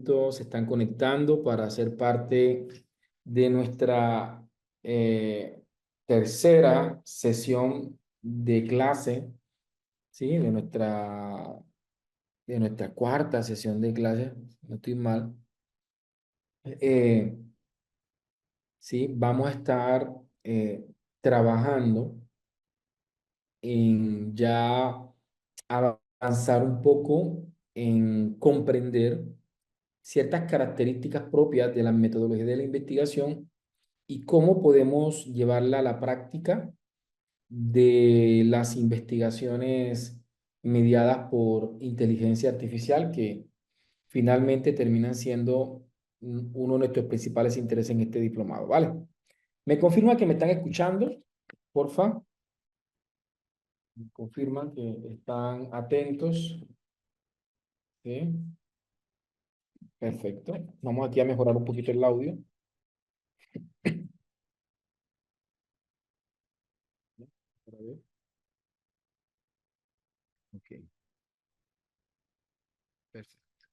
momento se están conectando para ser parte de nuestra tercera sesión de clase, ¿sí? De nuestra cuarta sesión de clase, no estoy mal. Sí, vamos a estar trabajando en ya avanzar un poco en comprender ciertas características propias de la metodología de la investigación y cómo podemos llevarla a la práctica de las investigaciones mediadas por inteligencia artificial, que finalmente terminan siendo uno de nuestros principales intereses en este diplomado, ¿vale? ¿Me confirma que me están escuchando? Porfa. Me confirman que están atentos. ¿Sí? Perfecto. Vamos aquí a mejorar un poquito el audio. Para ver. Ok, perfecto.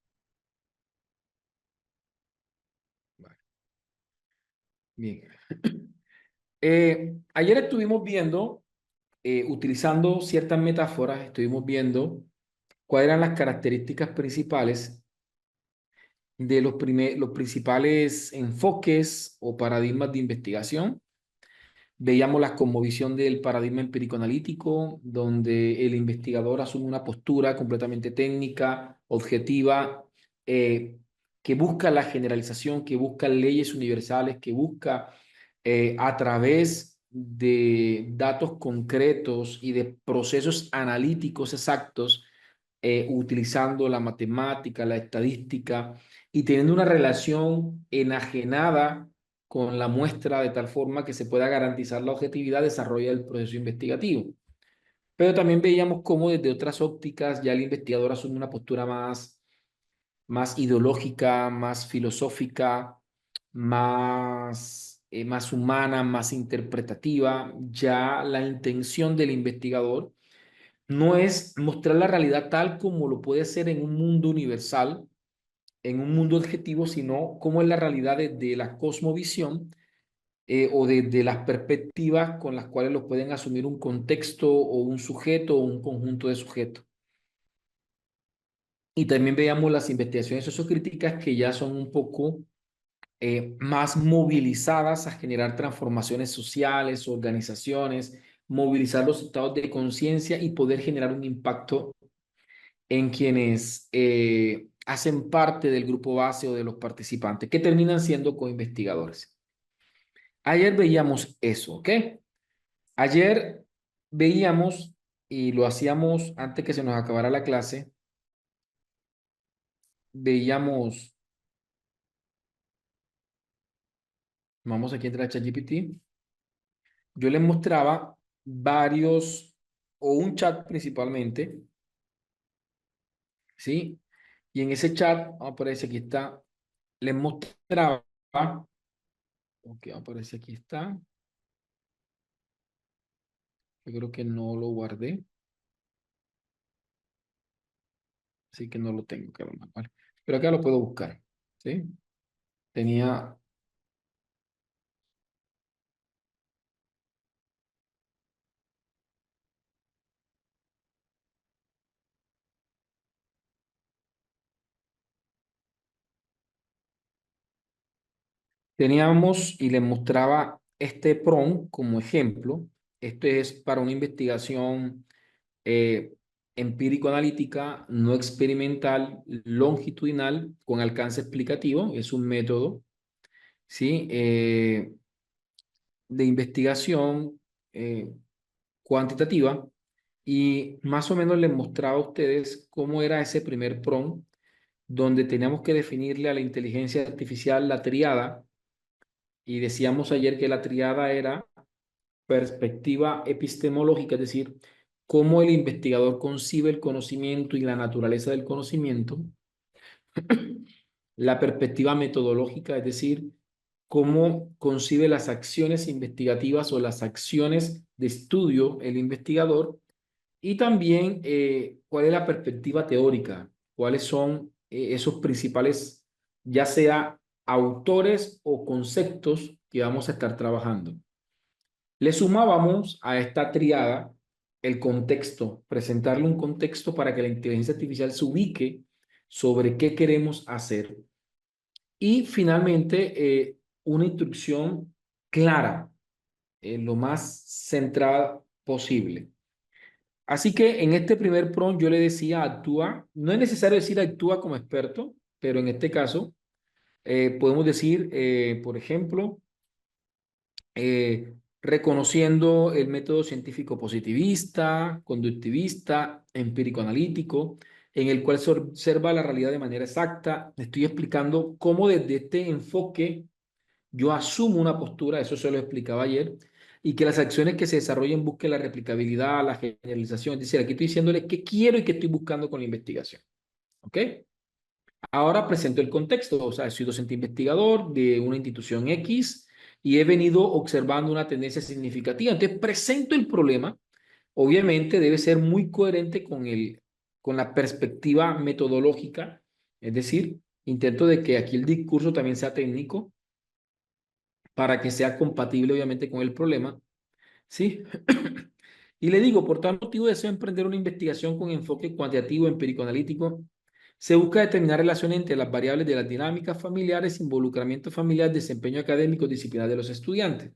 Vale. Bien. Ayer estuvimos viendo, utilizando ciertas metáforas, estuvimos viendo cuáles eran las características principales de los principales enfoques o paradigmas de investigación. Veíamos la cosmovisión del paradigma empírico-analítico, donde el investigador asume una postura completamente técnica, objetiva, eh, que busca la generalización, que busca leyes universales, que busca a través de datos concretos y de procesos analíticos exactos, utilizando la matemática, la estadística y teniendo una relación enajenada con la muestra de tal forma que se pueda garantizar la objetividad, desarrolla el proceso investigativo. Pero también veíamos cómo desde otras ópticas ya el investigador asume una postura más ideológica, más filosófica, más humana, más interpretativa. Ya la intención del investigador no es mostrar la realidad tal como lo puede ser en un mundo universal, en un mundo objetivo, sino cómo es la realidad de la cosmovisión, o de las perspectivas con las cuales los pueden asumir un contexto o un sujeto o un conjunto de sujetos. Y también veamos las investigaciones sociocríticas que ya son un poco más movilizadas a generar transformaciones sociales, organizaciones, movilizar los estados de conciencia y poder generar un impacto en quienes hacen parte del grupo base o de los participantes, que terminan siendo coinvestigadores. Ayer veíamos eso, ¿ok? Ayer veíamos, y lo hacíamos antes que se nos acabara la clase, veíamos, vamos aquí a entrar a ChatGPT, yo les mostraba varios, o un chat principalmente, ¿sí? Y en ese chat, aparece aquí está, les mostraba, ok, aparece aquí está, yo creo que no lo guardé, así que no lo tengo que ver, ¿vale? Pero acá lo puedo buscar, ¿sí? Tenía, teníamos y les mostraba este PROM como ejemplo. Esto es para una investigación eh, empírico-analítica, no experimental, longitudinal, con alcance explicativo. Es un método, ¿sí? De investigación cuantitativa. Y más o menos les mostraba a ustedes cómo era ese primer PROM, donde teníamos que definirle a la inteligencia artificial la tríada. Y decíamos ayer que la tríada era perspectiva epistemológica, es decir, cómo el investigador concibe el conocimiento y la naturaleza del conocimiento. La perspectiva metodológica, es decir, cómo concibe las acciones investigativas o las acciones de estudio el investigador. Y también cuál es la perspectiva teórica, cuáles son esos principales ya sea autores o conceptos que vamos a estar trabajando. Le sumábamos a esta triada el contexto, presentarle un contexto para que la inteligencia artificial se ubique sobre qué queremos hacer. Y finalmente, una instrucción clara, lo más centrada posible. Así que en este primer prompt yo le decía actúa, no es necesario decir actúa como experto, pero en este caso podemos decir, por ejemplo, reconociendo el método científico positivista, conductivista, empírico-analítico, en el cual se observa la realidad de manera exacta. Estoy explicando cómo desde este enfoque yo asumo una postura, eso se lo explicaba ayer, y que las acciones que se desarrollen busquen la replicabilidad, la generalización. Es decir, aquí estoy diciéndole qué quiero y qué estoy buscando con la investigación. ¿Ok? Ahora presento el contexto, o sea, soy docente investigador de una institución X y he venido observando una tendencia significativa. Entonces, presento el problema. Obviamente debe ser muy coherente con la perspectiva metodológica, es decir, intento de que aquí el discurso también sea técnico para que sea compatible, obviamente, con el problema, ¿sí? Y le digo, por tal motivo deseo emprender una investigación con enfoque cuantitativo, empírico-analítico. Se busca determinar relaciones entre las variables de las dinámicas familiares, involucramiento familiar, desempeño académico, disciplinar de los estudiantes.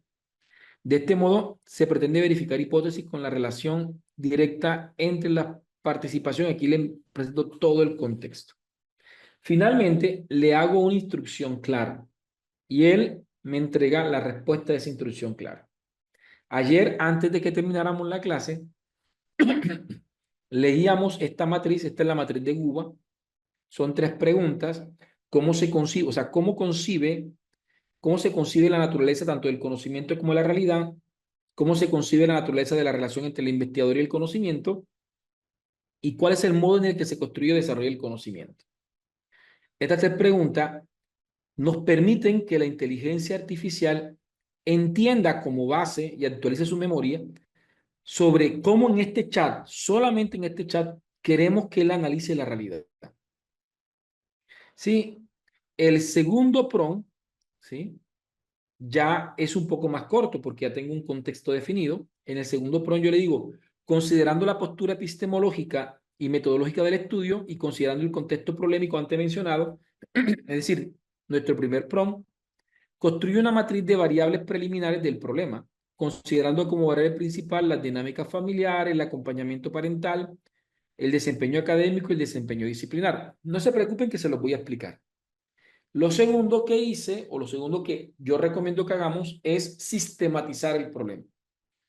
De este modo, se pretende verificar hipótesis con la relación directa entre la participación. Aquí le presento todo el contexto. Finalmente, le hago una instrucción clara y él me entrega la respuesta de esa instrucción clara. Ayer, antes de que termináramos la clase, leíamos esta matriz, esta es la matriz de Guba, son 3 preguntas, cómo se concibe, o sea, cómo se concibe la naturaleza tanto del conocimiento como de la realidad, cómo se concibe la naturaleza de la relación entre el investigador y el conocimiento, y cuál es el modo en el que se construye y desarrolla el conocimiento. Estas 3 preguntas nos permiten que la inteligencia artificial entienda como base y actualice su memoria sobre cómo en este chat, solamente en este chat, queremos que él analice la realidad. Sí, el segundo prompt, ¿sí? Ya es un poco más corto porque ya tengo un contexto definido. En el segundo prompt yo le digo, considerando la postura epistemológica y metodológica del estudio y considerando el contexto problemático antes mencionado, es decir, nuestro primer prompt, construye una matriz de variables preliminares del problema, considerando como variable principal las dinámicas familiares, el acompañamiento parental, el desempeño académico y el desempeño disciplinar. No se preocupen que se los voy a explicar. Lo segundo que hice, o lo segundo que yo recomiendo que hagamos, es sistematizar el problema.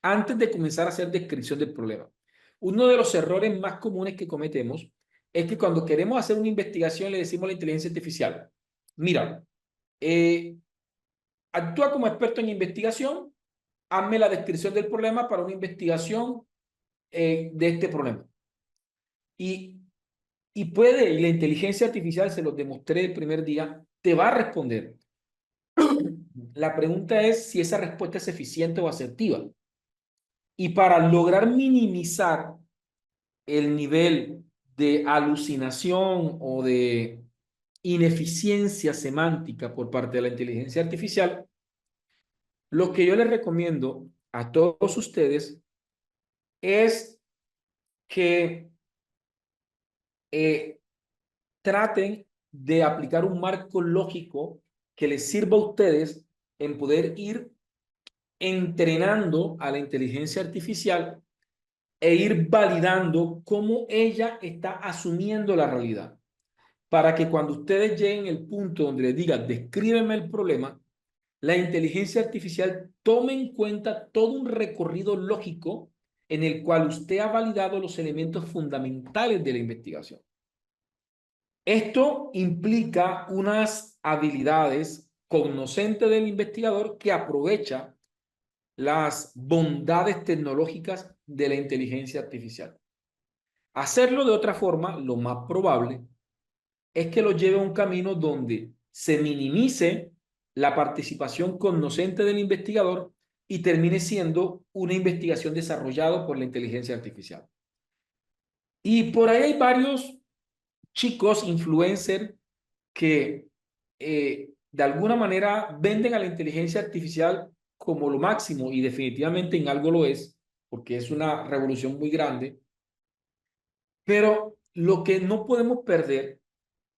Antes de comenzar a hacer descripción del problema. Uno de los errores más comunes que cometemos es que cuando queremos hacer una investigación le decimos a la inteligencia artificial, mira, actúa como experto en investigación, hazme la descripción del problema para una investigación de este problema. Y, y la inteligencia artificial, se los demostré el primer día, te va a responder. La pregunta es si esa respuesta es eficiente o asertiva. Y para lograr minimizar el nivel de alucinación o de ineficiencia semántica por parte de la inteligencia artificial, lo que yo les recomiendo a todos ustedes es que eh, traten de aplicar un marco lógico que les sirva a ustedes en poder ir entrenando a la inteligencia artificial e ir validando cómo ella está asumiendo la realidad. Para que cuando ustedes lleguen al punto donde les diga, descríbeme el problema, la inteligencia artificial tome en cuenta todo un recorrido lógico en el cual usted ha validado los elementos fundamentales de la investigación. Esto implica unas habilidades cognoscentes del investigador que aprovecha las bondades tecnológicas de la inteligencia artificial. Hacerlo de otra forma, lo más probable es que lo lleve a un camino donde se minimice la participación cognoscente del investigador y termine siendo una investigación desarrollada por la inteligencia artificial. Y por ahí hay varios chicos influencers que de alguna manera venden a la inteligencia artificial como lo máximo y definitivamente en algo lo es, porque es una revolución muy grande, pero lo que no podemos perder,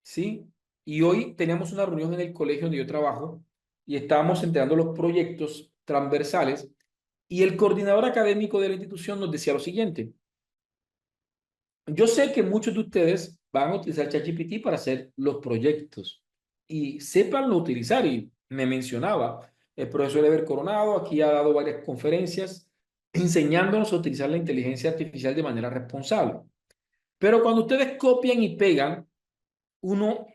¿sí? Y hoy teníamos una reunión en el colegio donde yo trabajo y estábamos entregando los proyectos transversales y el coordinador académico de la institución nos decía lo siguiente: yo sé que muchos de ustedes van a utilizar ChatGPT para hacer los proyectos y sépanlo utilizar. Y me mencionaba el profesor Eber Coronado, aquí ha dado varias conferencias enseñándonos a utilizar la inteligencia artificial de manera responsable. Pero cuando ustedes copian y pegan, uno,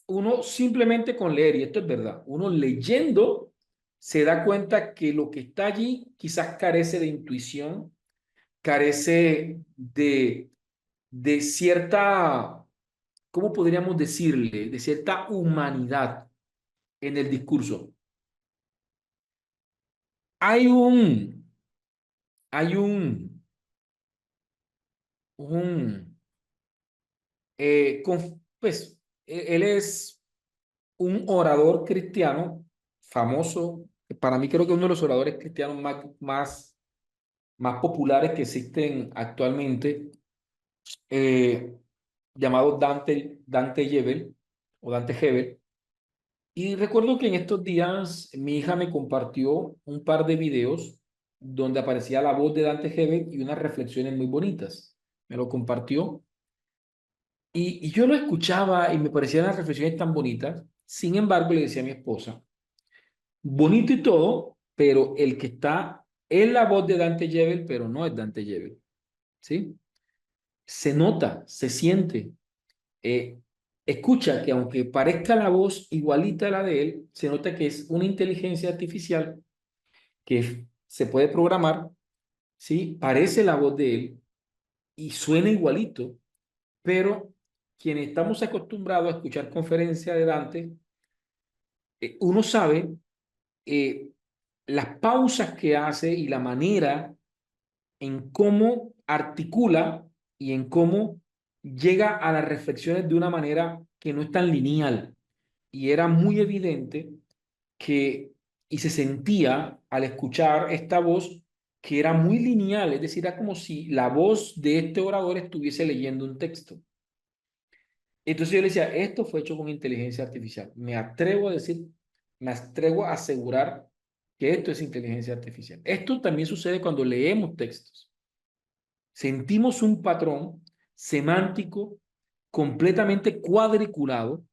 uno simplemente con leer, y esto es verdad, uno leyendo se da cuenta que lo que está allí quizás carece de intuición, carece de cierta, ¿cómo podríamos decirle? De cierta humanidad en el discurso. Hay un, hay un, pues, él es un orador cristiano famoso, para mí creo que uno de los oradores cristianos más populares que existen actualmente, eh, llamado Dante Gebel o Dante Gebel. Y recuerdo que en estos días mi hija me compartió un par de videos donde aparecía la voz de Dante Gebel y unas reflexiones muy bonitas. Me lo compartió y yo lo escuchaba y me parecían las reflexiones tan bonitas. Sin embargo, le decía a mi esposa, bonito y todo, pero el que está es la voz de Dante Gebel, pero no es Dante Gebel, ¿sí? Se nota, se siente. eh, Escucha que aunque parezca la voz igualita a la de él, se nota que es una inteligencia artificial que se puede programar, ¿sí? Parece la voz de él y suena igualito, pero quienes estamos acostumbrados a escuchar conferencias de Dante, uno sabe eh, las pausas que hace y la manera en cómo articula y en cómo llega a las reflexiones de una manera que no es tan lineal. Y era muy evidente que, y se sentía al escuchar esta voz, que era muy lineal, es decir, era como si la voz de este orador estuviese leyendo un texto. Entonces yo le decía, esto fue hecho con inteligencia artificial. Me atrevo a decir, me atrevo a asegurar que esto es inteligencia artificial. Esto también sucede cuando leemos textos. Sentimos un patrón semántico completamente cuadriculado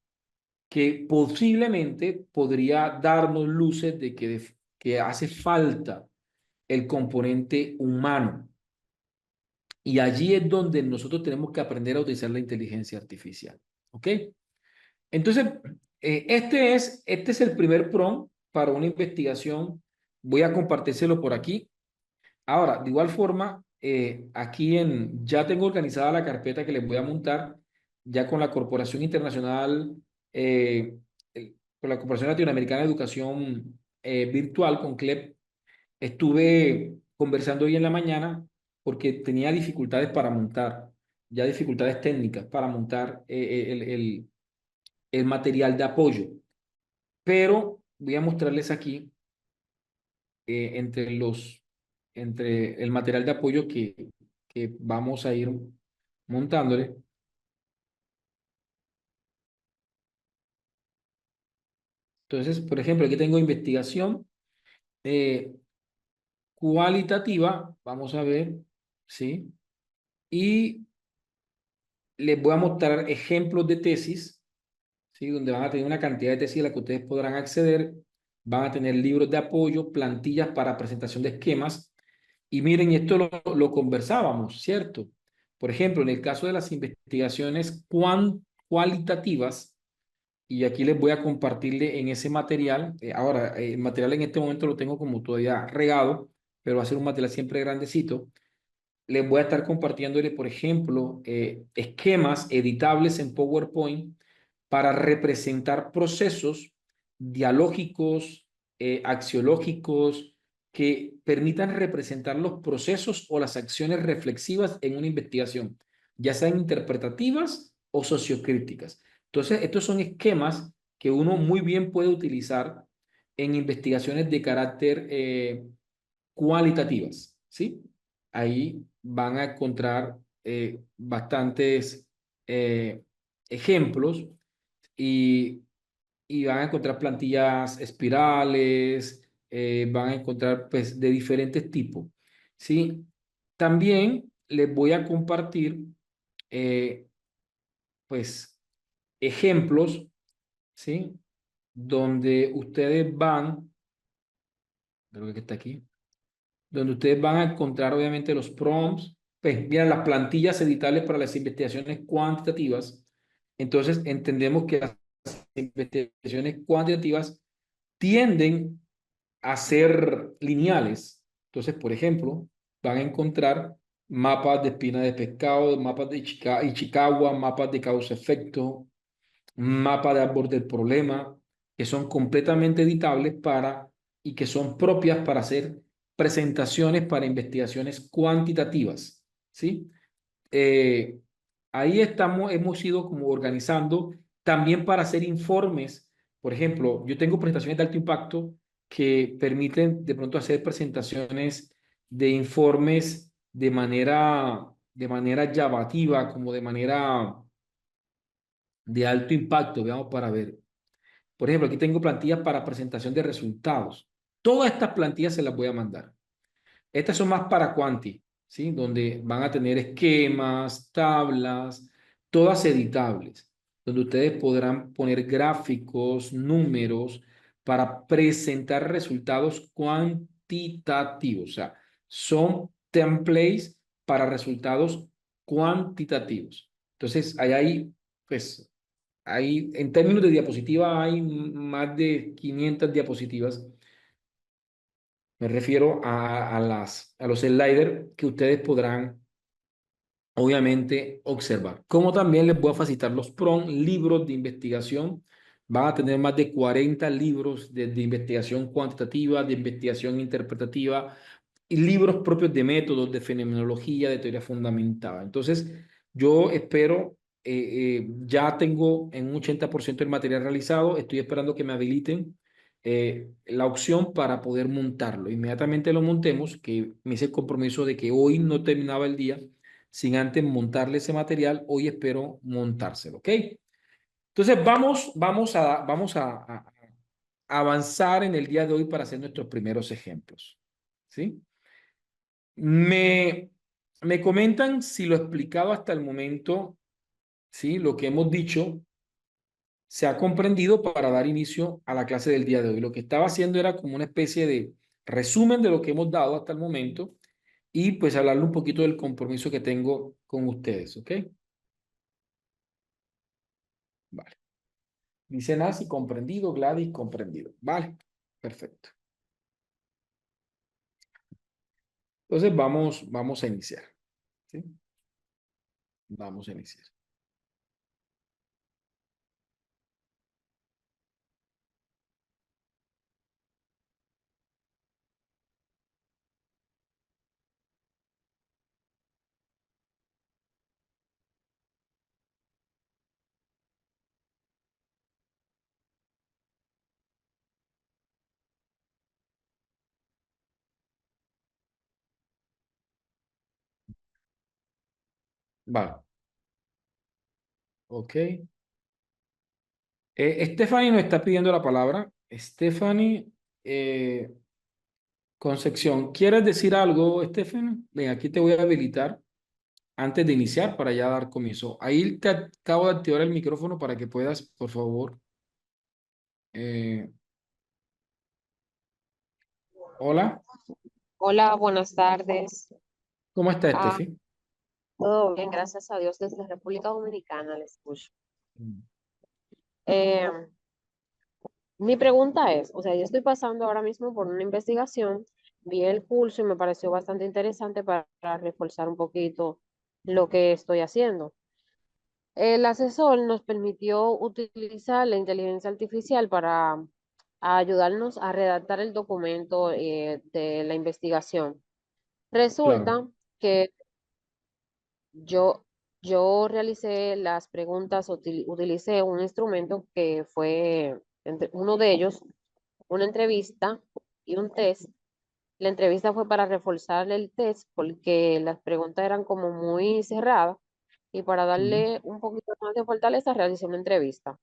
que posiblemente podría darnos luces de que hace falta el componente humano. Y allí es donde nosotros tenemos que aprender a utilizar la inteligencia artificial. ¿Ok? Entonces, este es el primer prompt para una investigación. Voy a compartírselo por aquí. Ahora, de igual forma, ya tengo organizada la carpeta que les voy a montar ya con la Corporación Internacional, con la Corporación Latinoamericana de Educación Virtual, con CLEP. Estuve conversando hoy en la mañana porque tenía dificultades para montar, ya dificultades técnicas para montar el material de apoyo. Pero voy a mostrarles aquí eh, entre los, entre el material de apoyo que vamos a ir montándole. Entonces, por ejemplo, aquí tengo investigación eh, cualitativa, vamos a ver, ¿sí? Y les voy a mostrar ejemplos de tesis, ¿sí? Donde van a tener una cantidad de tesis a la que ustedes podrán acceder, van a tener libros de apoyo, plantillas para presentación de esquemas. Y miren, esto lo conversábamos, ¿cierto? Por ejemplo, en el caso de las investigaciones cualitativas, y aquí les voy a compartirle en ese material, ahora, el material en este momento lo tengo como todavía regado, pero va a ser un material siempre grandecito. Les voy a estar compartiéndole, por ejemplo, esquemas editables en PowerPoint para representar procesos dialógicos, axiológicos, que permitan representar los procesos o las acciones reflexivas en una investigación, ya sean interpretativas o sociocríticas. Entonces, estos son esquemas que uno muy bien puede utilizar en investigaciones de carácter cualitativas, ¿sí? Ahí van a encontrar bastantes eh, ejemplos y, y van a encontrar plantillas espirales, van a encontrar pues de diferentes tipos, ¿sí? También les voy a compartir eh, pues ejemplos, ¿sí? Donde ustedes van, creo que está aquí, donde ustedes van a encontrar obviamente los prompts, pues mira, las plantillas editables para las investigaciones cuantitativas. Entonces entendemos que las investigaciones cuantitativas tienden a ser lineales. Entonces, por ejemplo, van a encontrar mapas de espina de pescado, mapas de Ichikawa, mapas de causa-efecto, mapa de árbol del problema, que son completamente editables para y que son propias para hacer presentaciones para investigaciones cuantitativas, ¿sí? Eh, Ahí estamos, hemos ido como organizando también para hacer informes. Por ejemplo, yo tengo presentaciones de alto impacto que permiten de pronto hacer presentaciones de informes de manera llamativa, como de manera de alto impacto, veamos para ver. Por ejemplo, aquí tengo plantillas para presentación de resultados. Todas estas plantillas se las voy a mandar. Estas son más para Quanti, ¿sí? Donde van a tener esquemas, tablas, todas editables, donde ustedes podrán poner gráficos, números para presentar resultados cuantitativos. O sea, son templates para resultados cuantitativos. Entonces, pues, en términos de diapositiva, hay más de 500 diapositivas. Me refiero a los sliders que ustedes podrán, obviamente, observar. Como también les voy a facilitar los PROM, libros de investigación. Van a tener más de 40 libros de investigación cuantitativa, de investigación interpretativa y libros propios de métodos, de fenomenología, de teoría fundamentada. Entonces, yo espero, ya tengo en un 80% el material realizado, estoy esperando que me habiliten la opción para poder montarlo. Inmediatamente lo montemos, que me hice el compromiso de que hoy no terminaba el día sin antes montarle ese material, hoy espero montárselo, ¿ok? Entonces, vamos a avanzar en el día de hoy para hacer nuestros primeros ejemplos, ¿sí? Me, me comentan si lo explicado hasta el momento, ¿sí? Lo que hemos dicho se ha comprendido para dar inicio a la clase del día de hoy. Lo que estaba haciendo era como una especie de resumen de lo que hemos dado hasta el momento y pues hablarle un poquito del compromiso que tengo con ustedes, ¿ok? Vale. Dice Nancy, comprendido, Gladys, comprendido. Vale, perfecto. Entonces vamos a iniciar, ¿sí? Vamos a iniciar. Vale, ok. Stephanie nos está pidiendo la palabra. Stephanie Concepción, ¿quieres decir algo, Stephanie? Ven, aquí te voy a habilitar antes de iniciar para ya dar comienzo. Ahí te acabo de activar el micrófono para que puedas, por favor. eh, Hola, Hola, buenas tardes. ¿cómo está Ah, Steffi? todo bien, gracias a Dios. Desde República Dominicana le escucho. Eh, Mi pregunta es, o sea, yo estoy pasando ahora mismo por una investigación, vi el curso y me pareció bastante interesante para reforzar un poquito lo que estoy haciendo. El asesor nos permitió utilizar la inteligencia artificial para ayudarnos a redactar el documento de la investigación. Claro. Resulta que Yo, yo realicé las preguntas, utilicé un instrumento que fue uno de ellos, una entrevista y un test. La entrevista fue para reforzar el test porque las preguntas eran como muy cerradas y para Ujú, darle un poquito más de fortaleza realicé una entrevista. ujú.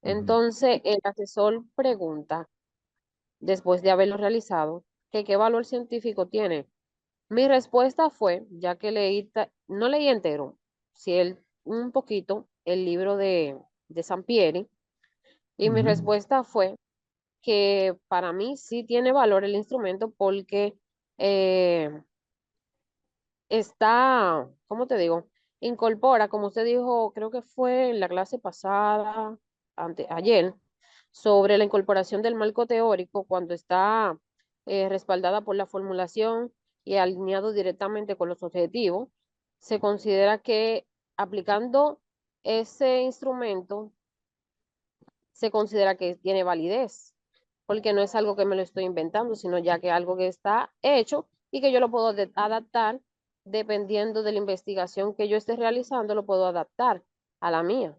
Entonces, el asesor pregunta, después de haberlo realizado, que qué valor científico tiene. Mi respuesta fue, ya que no leí entero, sí un poquito el libro de Sampieri, y mi Ujú. respuesta fue que para mí sí tiene valor el instrumento porque eh, está, ¿cómo te digo? Incorpora, como usted dijo, creo que fue en la clase pasada, ayer, sobre la incorporación del marco teórico cuando está respaldada por la formulación y alineado directamente con los objetivos, se considera que aplicando ese instrumento se considera que tiene validez, porque no es algo que me lo estoy inventando, sino ya que algo que está hecho y que yo lo puedo adaptar dependiendo de la investigación que yo esté realizando, lo puedo adaptar a la mía.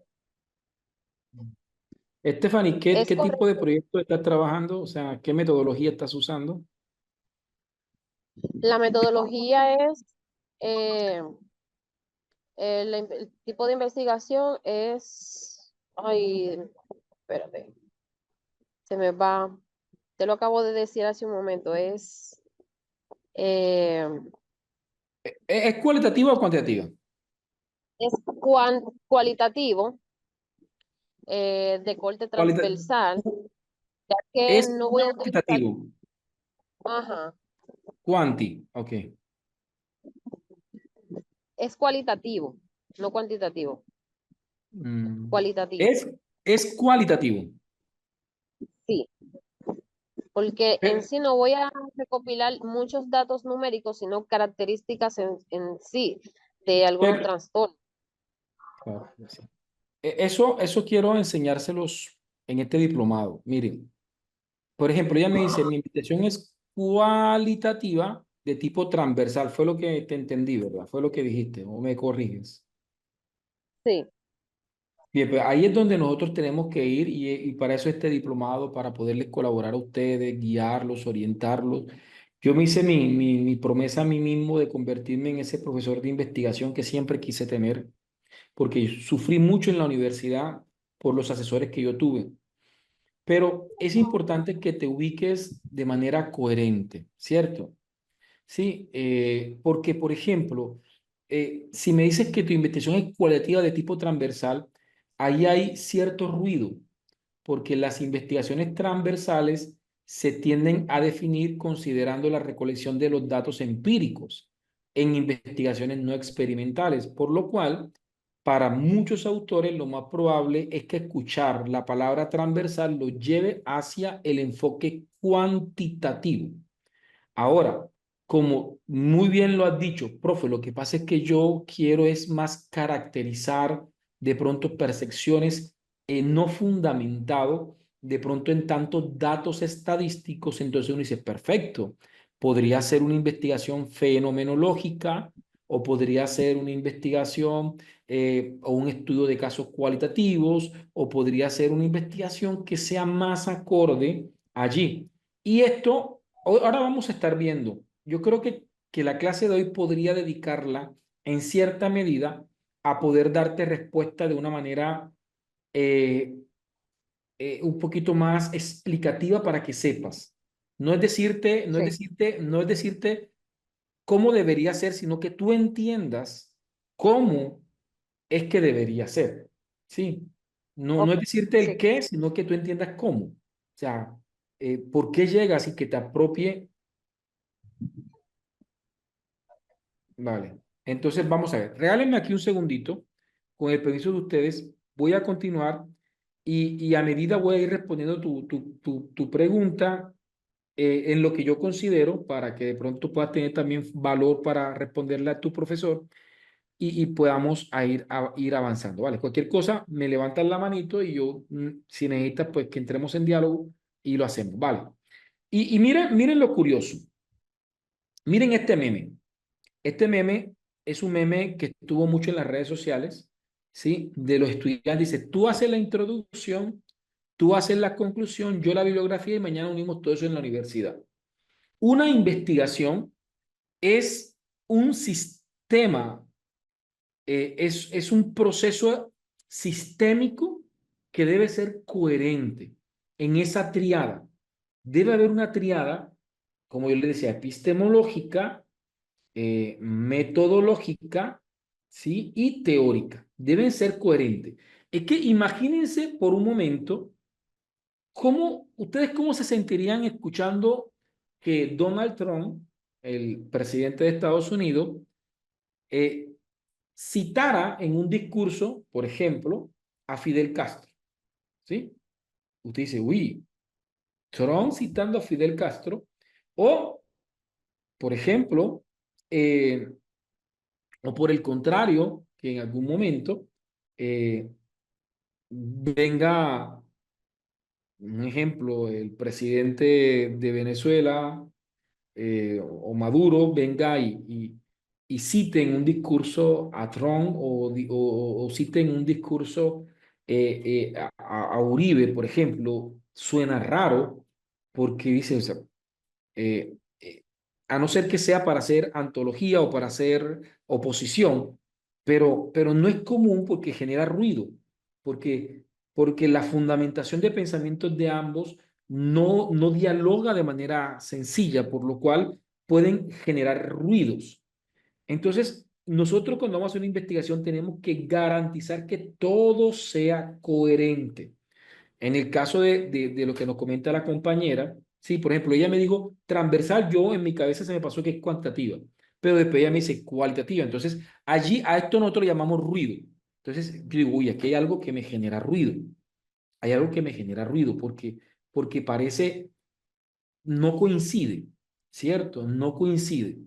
Stephanie, Es qué tipo de correcto. proyecto estás trabajando? O sea, ¿qué metodología estás usando? La metodología es, eh, el tipo de investigación es, ay, espérate, se me va, te lo acabo de decir hace un momento, eh, ¿Es cualitativa o cuantitativa? es cualitativo, de corte Cualita- transversal, ya que es no voy a utilizar, cuantitativo. ajá, Cuanti, ok. es cualitativo, no cuantitativo, Mm. cualitativo, Es, es cualitativo. sí, porque en Pero, sí no voy a recopilar muchos datos numéricos, sino características en sí de algunos pero- trastornos. claro, sí. Eso quiero enseñárselos en este diplomado. Miren, por ejemplo, ella me dice, mi invitación es cualitativa de tipo transversal. Fue lo que te entendí, ¿verdad? Fue lo que dijiste, o me corriges. Sí, Bien, pues ahí es donde nosotros tenemos que ir y para eso este diplomado, para poderles colaborar a ustedes, guiarlos, orientarlos. Yo me hice mi promesa a mí mismo de convertirme en ese profesor de investigación que siempre quise tener, porque sufrí mucho en la universidad por los asesores que yo tuve. Pero es importante que te ubiques de manera coherente, ¿cierto? Sí, porque, por ejemplo, si me dices que tu investigación es cualitativa de tipo transversal, ahí hay cierto ruido, porque las investigaciones transversales se tienden a definir considerando la recolección de los datos empíricos en investigaciones no experimentales, por lo cual, para muchos autores, lo más probable es que escuchar la palabra transversal lo lleve hacia el enfoque cuantitativo. Ahora, como muy bien lo has dicho, profe, lo que pasa es que yo quiero es más caracterizar de pronto percepciones no fundamentado de pronto en tantos datos estadísticos, entonces uno dice, perfecto, podría ser una investigación fenomenológica o podría ser una investigación o un estudio de casos cualitativos o podría ser una investigación que sea más acorde allí. Y esto ahora vamos a estar viendo. Yo creo que la clase de hoy podría dedicarla en cierta medida a poder darte respuesta de una manera eh, un poquito más explicativa para que sepas. sí, No es decirte cómo debería ser, sino que tú entiendas cómo es que debería ser. Sí. No ok, es decirte el sí, qué, sino que tú entiendas cómo. O sea, por qué llegas y que te apropie. Vale. Entonces vamos a ver. Regálenme aquí un segundito. Con el permiso de ustedes, voy a continuar y a medida voy a ir respondiendo tu pregunta en lo que yo considero para que de pronto puedas tener también valor para responderle a tu profesor y podamos ir avanzando. Vale. Cualquier cosa, me levantan la manito y yo, si necesitas, pues que entremos en diálogo y lo hacemos. Vale. Y miren lo curioso. Miren este meme. Este meme es un meme que estuvo mucho en las redes sociales, ¿sí? De los estudiantes. Dice, tú haces la introducción, tú haces la conclusión, yo la bibliografía y mañana unimos todo eso en la universidad. Una investigación es un sistema, es un proceso sistémico que debe ser coherente en esa triada. Debe haber una triada, como yo le decía, epistemológica, metodológica, ¿sí? Y teórica. Deben ser coherentes. Es que imagínense por un momento ustedes cómo se sentirían escuchando que Donald Trump, el presidente de Estados Unidos, eh, citara en un discurso, por ejemplo, a Fidel Castro, ¿sí? Usted dice, uy, Trump citando a Fidel Castro, o, por ejemplo, eh, o por el contrario, que en algún momento eh, venga, un ejemplo, el presidente de Venezuela o Maduro venga y cite en un discurso a Trump o cite en un discurso a Uribe, por ejemplo, suena raro porque dice, o sea, eh, eh, a no ser que sea para hacer antología o para hacer oposición, pero no es común porque genera ruido, porque, porque la fundamentación de pensamientos de ambos no dialoga de manera sencilla, por lo cual pueden generar ruidos. Entonces, nosotros cuando vamos a hacer una investigación tenemos que garantizar que todo sea coherente. En el caso de lo que nos comenta la compañera, sí, por ejemplo, ella me dijo transversal, yo en mi cabeza se me pasó que es cuantitativa, pero después ella me dice cualitativa. Entonces, allí a esto nosotros le llamamos ruido. Entonces, yo digo, uy, aquí hay algo que me genera ruido. Hay algo que me genera ruido porque parece, no coincide, ¿cierto? No coincide.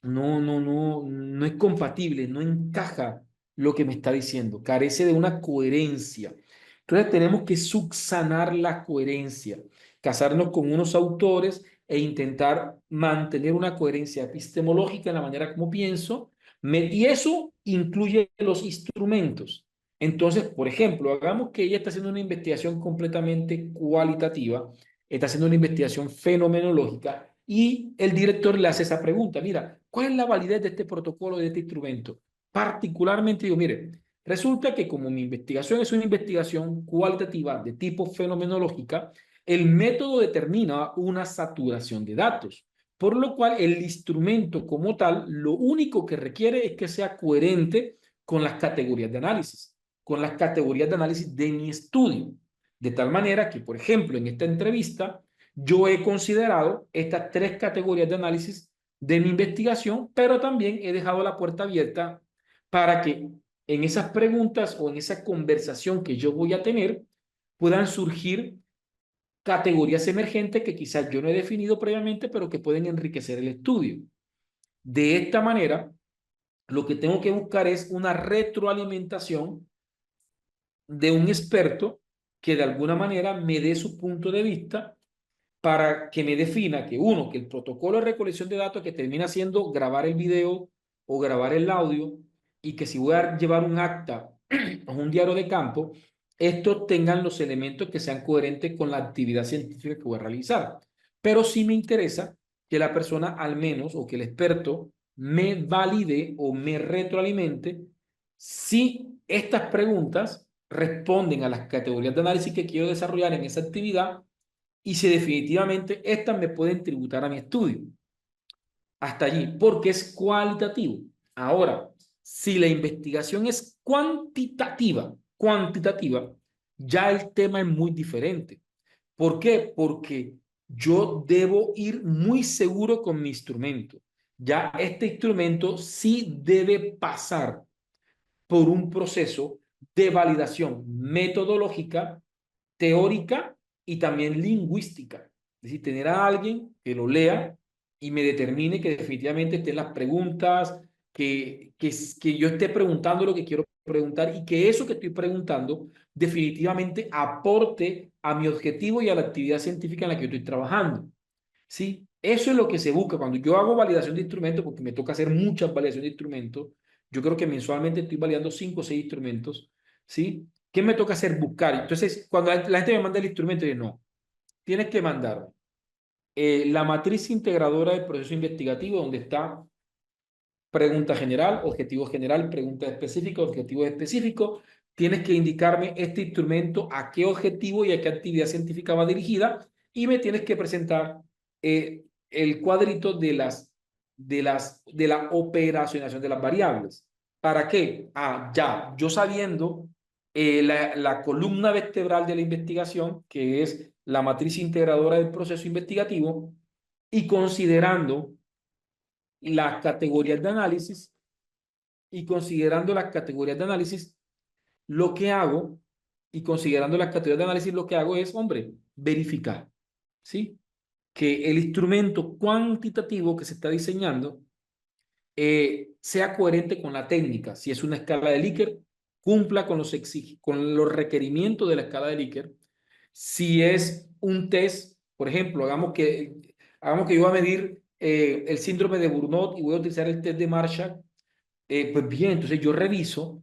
No es compatible, no encaja lo que me está diciendo, carece de una coherencia. Entonces tenemos que subsanar la coherencia, casarnos con unos autores e intentar mantener una coherencia epistemológica en la manera como pienso, y eso incluye los instrumentos. Entonces, por ejemplo, hagamos que ella está haciendo una investigación completamente cualitativa, está haciendo una investigación fenomenológica y el director le hace esa pregunta, mira, ¿cuál es la validez de este protocolo, de este instrumento? Particularmente digo, mire, resulta que como mi investigación es una investigación cualitativa de tipo fenomenológica, el método determina una saturación de datos, por lo cual el instrumento como tal, lo único que requiere es que sea coherente con las categorías de análisis, con las categorías de análisis de mi estudio. De tal manera que, por ejemplo, en esta entrevista, yo he considerado estas tres categorías de análisis de mi investigación, pero también he dejado la puerta abierta para que en esas preguntas o en esa conversación que yo voy a tener puedan surgir categorías emergentes que quizás yo no he definido previamente, pero que pueden enriquecer el estudio. De esta manera, lo que tengo que buscar es una retroalimentación de un experto que de alguna manera me dé su punto de vista para que me defina que uno, que el protocolo de recolección de datos que termina siendo grabar el video o grabar el audio y que si voy a llevar un acta o un diario de campo, estos tengan los elementos que sean coherentes con la actividad científica que voy a realizar. Pero sí me interesa que la persona al menos o que el experto me valide o me retroalimente si estas preguntas responden a las categorías de análisis que quiero desarrollar en esa actividad y si definitivamente estas me pueden tributar a mi estudio. Hasta allí, porque es cualitativo. Ahora, si la investigación es cuantitativa, ya el tema es muy diferente. ¿Por qué? Porque yo debo ir muy seguro con mi instrumento. Ya este instrumento sí debe pasar por un proceso de validación metodológica, teórica y también lingüística. Es decir, tener a alguien que lo lea y me determine que definitivamente estén las preguntas, que yo esté preguntando lo que quiero preguntar y que eso que estoy preguntando definitivamente aporte a mi objetivo y a la actividad científica en la que yo estoy trabajando. ¿Sí? Eso es lo que se busca. Cuando yo hago validación de instrumentos, porque me toca hacer muchas validaciones de instrumentos, yo creo que mensualmente estoy validando 5 o 6 instrumentos, ¿sí? ¿Qué me toca hacer? Buscar. Entonces, cuando la gente me manda el instrumento, yo no, tienes que mandar la matriz integradora del proceso investigativo, donde está pregunta general, pregunta específica, objetivo específico. Tienes que indicarme este instrumento a qué objetivo y a qué actividad científica va dirigida y me tienes que presentar el cuadrito de la operacionalización de las variables. ¿Para qué? Ah, ya, yo sabiendo la columna vertebral de la investigación, que es la matriz integradora del proceso investigativo, y considerando las categorías de análisis, y considerando las categorías de análisis, lo que hago, y considerando las categorías de análisis, lo que hago es, hombre, verificar, ¿sí? Que el instrumento cuantitativo que se está diseñando sea coherente con la técnica. Si es una escala de Likert, cumpla con los requerimientos de la escala de Likert. Si es un test, por ejemplo, hagamos que yo voy a medir el síndrome de Burnout y voy a utilizar el test de Marshall, pues bien, entonces yo reviso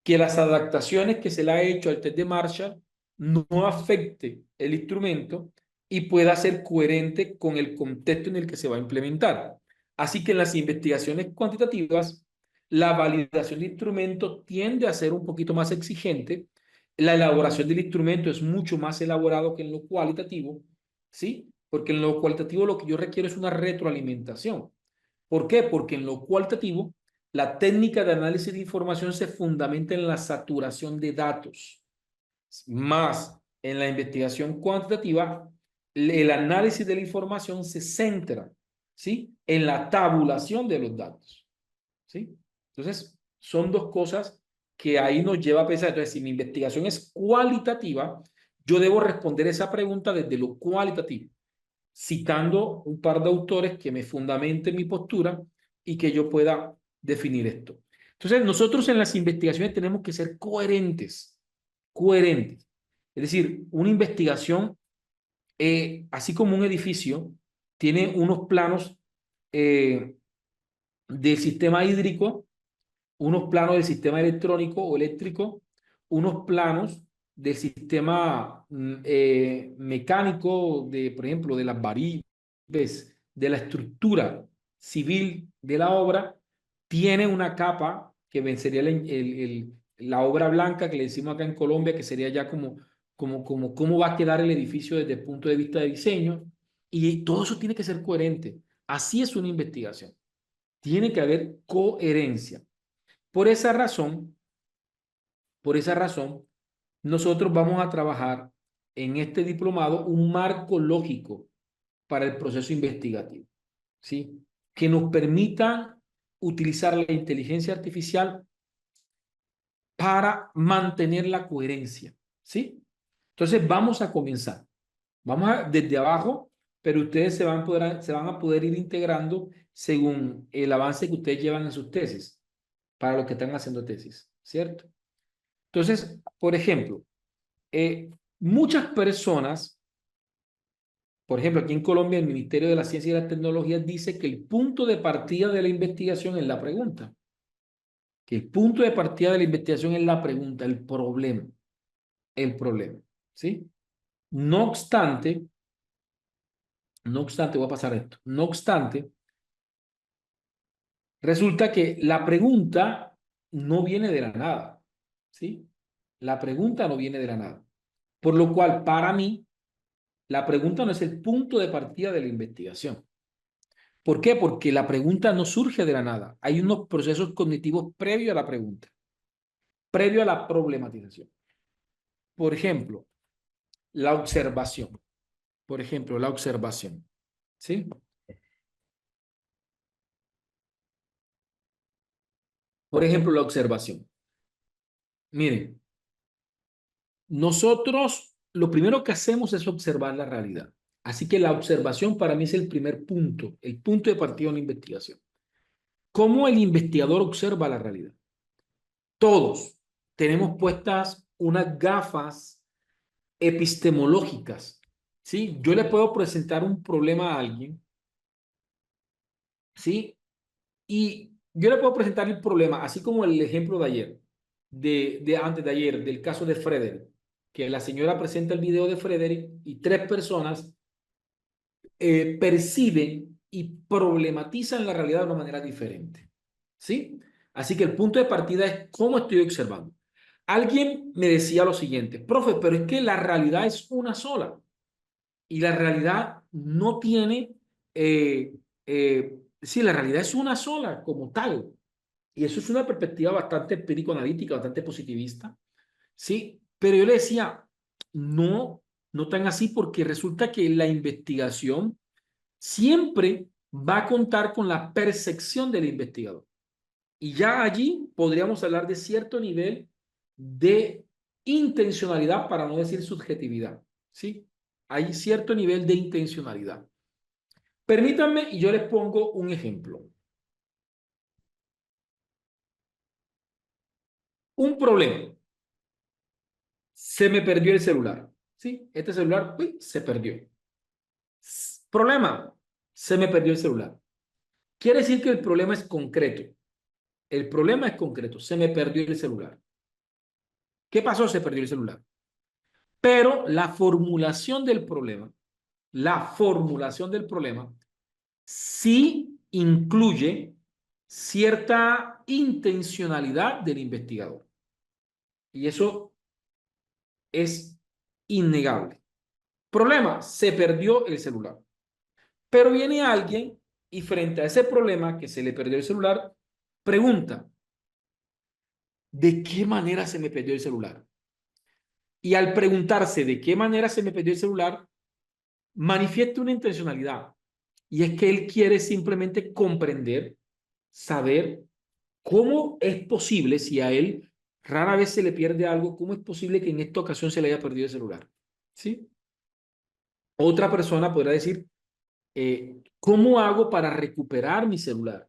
que las adaptaciones que se le ha hecho al test de Marshall no afecte el instrumento y pueda ser coherente con el contexto en el que se va a implementar. Así que en las investigaciones cuantitativas, la validación de instrumento tiende a ser un poquito más exigente. La elaboración del instrumento es mucho más elaborado que en lo cualitativo, ¿sí? Porque en lo cualitativo lo que yo requiero es una retroalimentación. ¿Por qué? Porque en lo cualitativo la técnica de análisis de información se fundamenta en la saturación de datos, más en la investigación cuantitativa, el análisis de la información se centra, ¿sí? En la tabulación de los datos, ¿sí? Entonces, son dos cosas que ahí nos lleva a pensar. Entonces, si mi investigación es cualitativa, yo debo responder esa pregunta desde lo cualitativo, citando un par de autores que me fundamenten mi postura y que yo pueda definir esto. Entonces, nosotros en las investigaciones tenemos que ser coherentes, coherentes. Es decir, una investigación, así como un edificio, tiene unos planos eh, del sistema hídrico, unos planos del sistema electrónico o eléctrico, unos planos del sistema mecánico, por ejemplo, de las varillas, de la estructura civil de la obra, tiene una capa que vencería la obra blanca que le decimos acá en Colombia, que sería ya como cómo va a quedar el edificio desde el punto de vista de diseño, y todo eso tiene que ser coherente. Así es una investigación. Tiene que haber coherencia. Por esa razón, por esa razón, nosotros vamos a trabajar en este diplomado un marco lógico para el proceso investigativo, ¿sí? Que nos permita utilizar la inteligencia artificial para mantener la coherencia, ¿sí? Entonces vamos a comenzar. Desde abajo, pero ustedes se van a poder ir integrando según el avance que ustedes llevan en sus tesis, para los que están haciendo tesis, ¿cierto? Entonces, por ejemplo, muchas personas, por ejemplo, aquí en Colombia, el Ministerio de la Ciencia y la Tecnología dice que el punto de partida de la investigación es la pregunta. Que el punto de partida de la investigación es la pregunta, el problema, ¿sí? No obstante, voy a pasar esto. No obstante, resulta que la pregunta no viene de la nada, ¿sí? La pregunta no viene de la nada. Por lo cual, para mí, la pregunta no es el punto de partida de la investigación. ¿Por qué? Porque la pregunta no surge de la nada. Hay unos procesos cognitivos previos a la pregunta, previo a la problematización. Por ejemplo, la observación. Por ejemplo, la observación. ¿Sí? Por ejemplo, la observación. Miren, nosotros lo primero que hacemos es observar la realidad. Así que la observación para mí es el punto de partida de una investigación. ¿Cómo el investigador observa la realidad? Todos tenemos puestas unas gafas epistemológicas, ¿sí? Yo le puedo presentar un problema a alguien ¿sí? Y yo le puedo presentar el problema, así como el ejemplo de ayer, antes de ayer, del caso de Frederick, que la señora presenta el video de Frederick y tres personas perciben y problematizan la realidad de una manera diferente, ¿sí? Así que el punto de partida es cómo estoy observando. Alguien me decía lo siguiente, profe, pero es que la realidad es una sola y la realidad no tiene, sí, la realidad es una sola como tal. Y eso es una perspectiva bastante empírico-analítica, bastante positivista, ¿sí? Pero yo le decía, no, no tan así porque resulta que la investigación siempre va a contar con la percepción del investigador. Y ya allí podríamos hablar de cierto nivel de intencionalidad, para no decir subjetividad, ¿sí? Hay cierto nivel de intencionalidad. Permítanme y yo les pongo un ejemplo. Un problema. Se me perdió el celular, ¿sí? Este celular, uy, se perdió. Problema. Se me perdió el celular. Quiere decir que el problema es concreto. El problema es concreto. Se me perdió el celular. ¿Qué pasó? Se perdió el celular. Pero la formulación del problema sí incluye cierta intencionalidad del investigador. Y eso es innegable. Problema, se perdió el celular. Pero viene alguien y frente a ese problema que se le perdió el celular, pregunta, ¿de qué manera se me perdió el celular? Y al preguntarse de qué manera se me perdió el celular, manifiesta una intencionalidad. Y es que él quiere simplemente comprender, saber cómo es posible, si a él rara vez se le pierde algo, cómo es posible que en esta ocasión se le haya perdido el celular. ¿Sí? Otra persona podrá decir, ¿cómo hago para recuperar mi celular?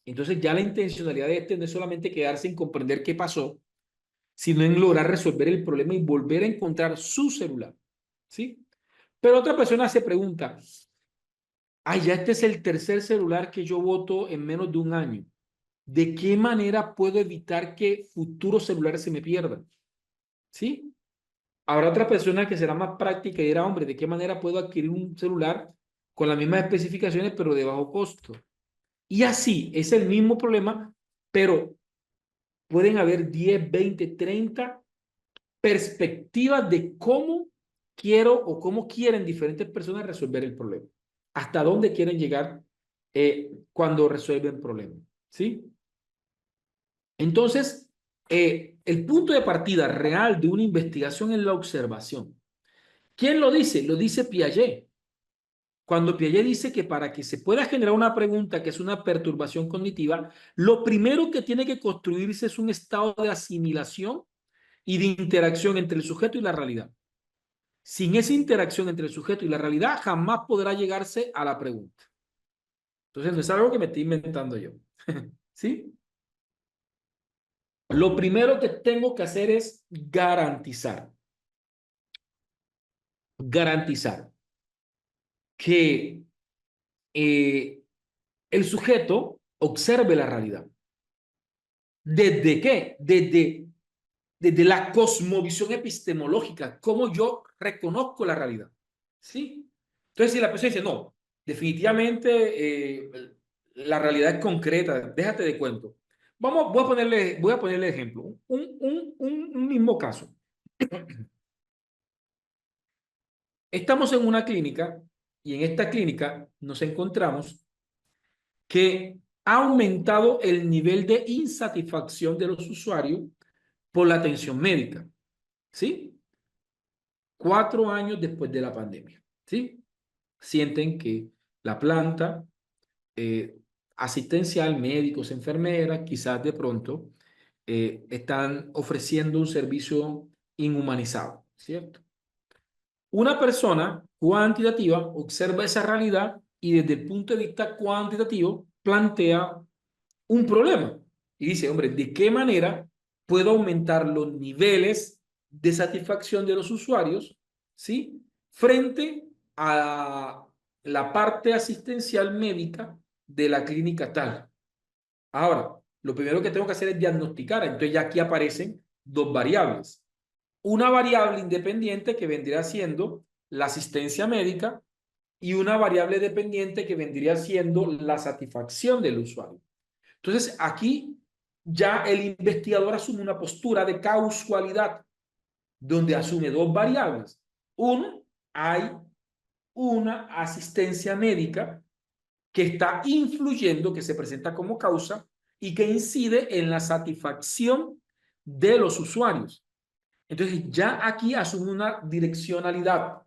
Entonces ya la intencionalidad de este no es solamente quedarse en comprender qué pasó, sino en lograr resolver el problema y volver a encontrar su celular. ¿Sí? Pero otra persona se pregunta, ay, ya este es el tercer celular que yo boto en menos de un año. ¿De qué manera puedo evitar que futuros celulares se me pierdan? ¿Sí? Habrá otra persona que será más práctica y dirá, hombre, ¿de qué manera puedo adquirir un celular con las mismas especificaciones pero de bajo costo? Y así es el mismo problema, pero pueden haber 10, 20, 30 perspectivas de cómo quiero o cómo quieren diferentes personas resolver el problema. Hasta dónde quieren llegar cuando resuelven problemas. ¿Sí? Entonces, el punto de partida real de una investigación es la observación. ¿Quién lo dice? Lo dice Piaget. Cuando Piaget dice que para que se pueda generar una pregunta que es una perturbación cognitiva, lo primero que tiene que construirse es un estado de asimilación y de interacción entre el sujeto y la realidad. Sin esa interacción entre el sujeto y la realidad, jamás podrá llegarse a la pregunta. Entonces, no es algo que me estoy inventando yo. ¿Sí? Lo primero que tengo que hacer es garantizar que el sujeto observe la realidad. ¿Desde qué? Desde la cosmovisión epistemológica, cómo yo reconozco la realidad. ¿Sí? Entonces, si la persona dice, no, definitivamente la realidad es concreta, déjate de cuento. Voy a ponerle ejemplo. Un mismo caso. Estamos en una clínica y en esta clínica nos encontramos que ha aumentado el nivel de insatisfacción de los usuarios por la atención médica. ¿Sí? 4 años después de la pandemia. ¿Sí? Sienten que la planta eh, asistencial, médicos, enfermeras, quizás de pronto están ofreciendo un servicio inhumanizado, ¿cierto? Una persona cuantitativa observa esa realidad y desde el punto de vista cuantitativo plantea un problema y dice, hombre, ¿de qué manera puedo aumentar los niveles de satisfacción de los usuarios, ¿sí? Frente a la parte asistencial médica de la clínica tal. Ahora, lo primero que tengo que hacer es diagnosticar. Entonces ya aquí aparecen dos variables. Una variable independiente que vendría siendo la asistencia médica y una variable dependiente que vendría siendo la satisfacción del usuario. Entonces, aquí ya el investigador asume una postura de causalidad, donde asume dos variables. Uno, hay una asistencia médica que está influyendo, que se presenta como causa y que incide en la satisfacción de los usuarios. Entonces, ya aquí asume una direccionalidad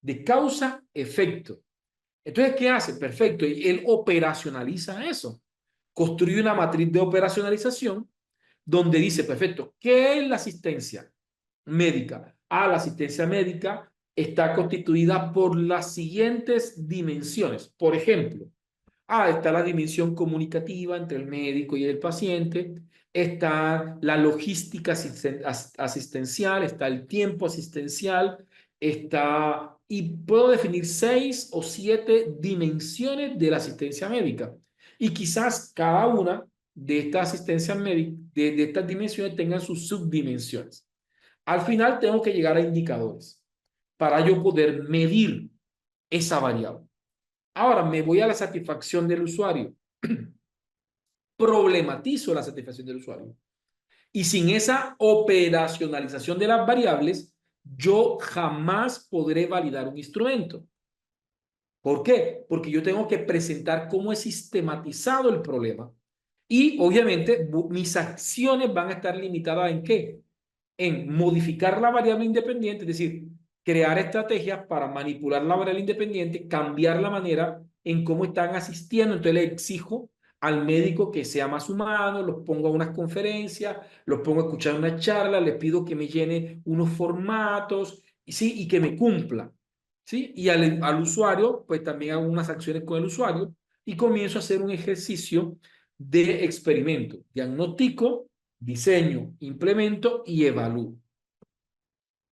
de causa-efecto. Entonces, ¿qué hace? Perfecto. Y él operacionaliza eso. Construye una matriz de operacionalización donde dice, perfecto, ¿qué es la asistencia médica? La asistencia médica está constituida por las siguientes dimensiones. Por ejemplo, está la dimensión comunicativa entre el médico y el paciente, está la logística asistencial, está el tiempo asistencial, está, y puedo definir 6 o 7 dimensiones de la asistencia médica. Y quizás cada una de estas asistencias médicas, de estas dimensiones, tengan sus subdimensiones. Al final tengo que llegar a indicadores para yo poder medir esa variable. Ahora me voy a la satisfacción del usuario. Problematizo la satisfacción del usuario. Y sin esa operacionalización de las variables, yo jamás podré validar un instrumento. ¿Por qué? Porque yo tengo que presentar cómo he sistematizado el problema. Y obviamente mis acciones van a estar limitadas en qué? En modificar la variable independiente, es decir, crear estrategias para manipular la variable independiente, cambiar la manera en cómo están asistiendo. Entonces le exijo al médico que sea más humano, los pongo a unas conferencias, los pongo a escuchar una charla, les pido que me llene unos formatos, ¿sí? Y que me cumpla, ¿sí? Y al usuario, pues también hago unas acciones con el usuario y comienzo a hacer un ejercicio de experimento, diagnóstico, diseño, implemento y evalúo,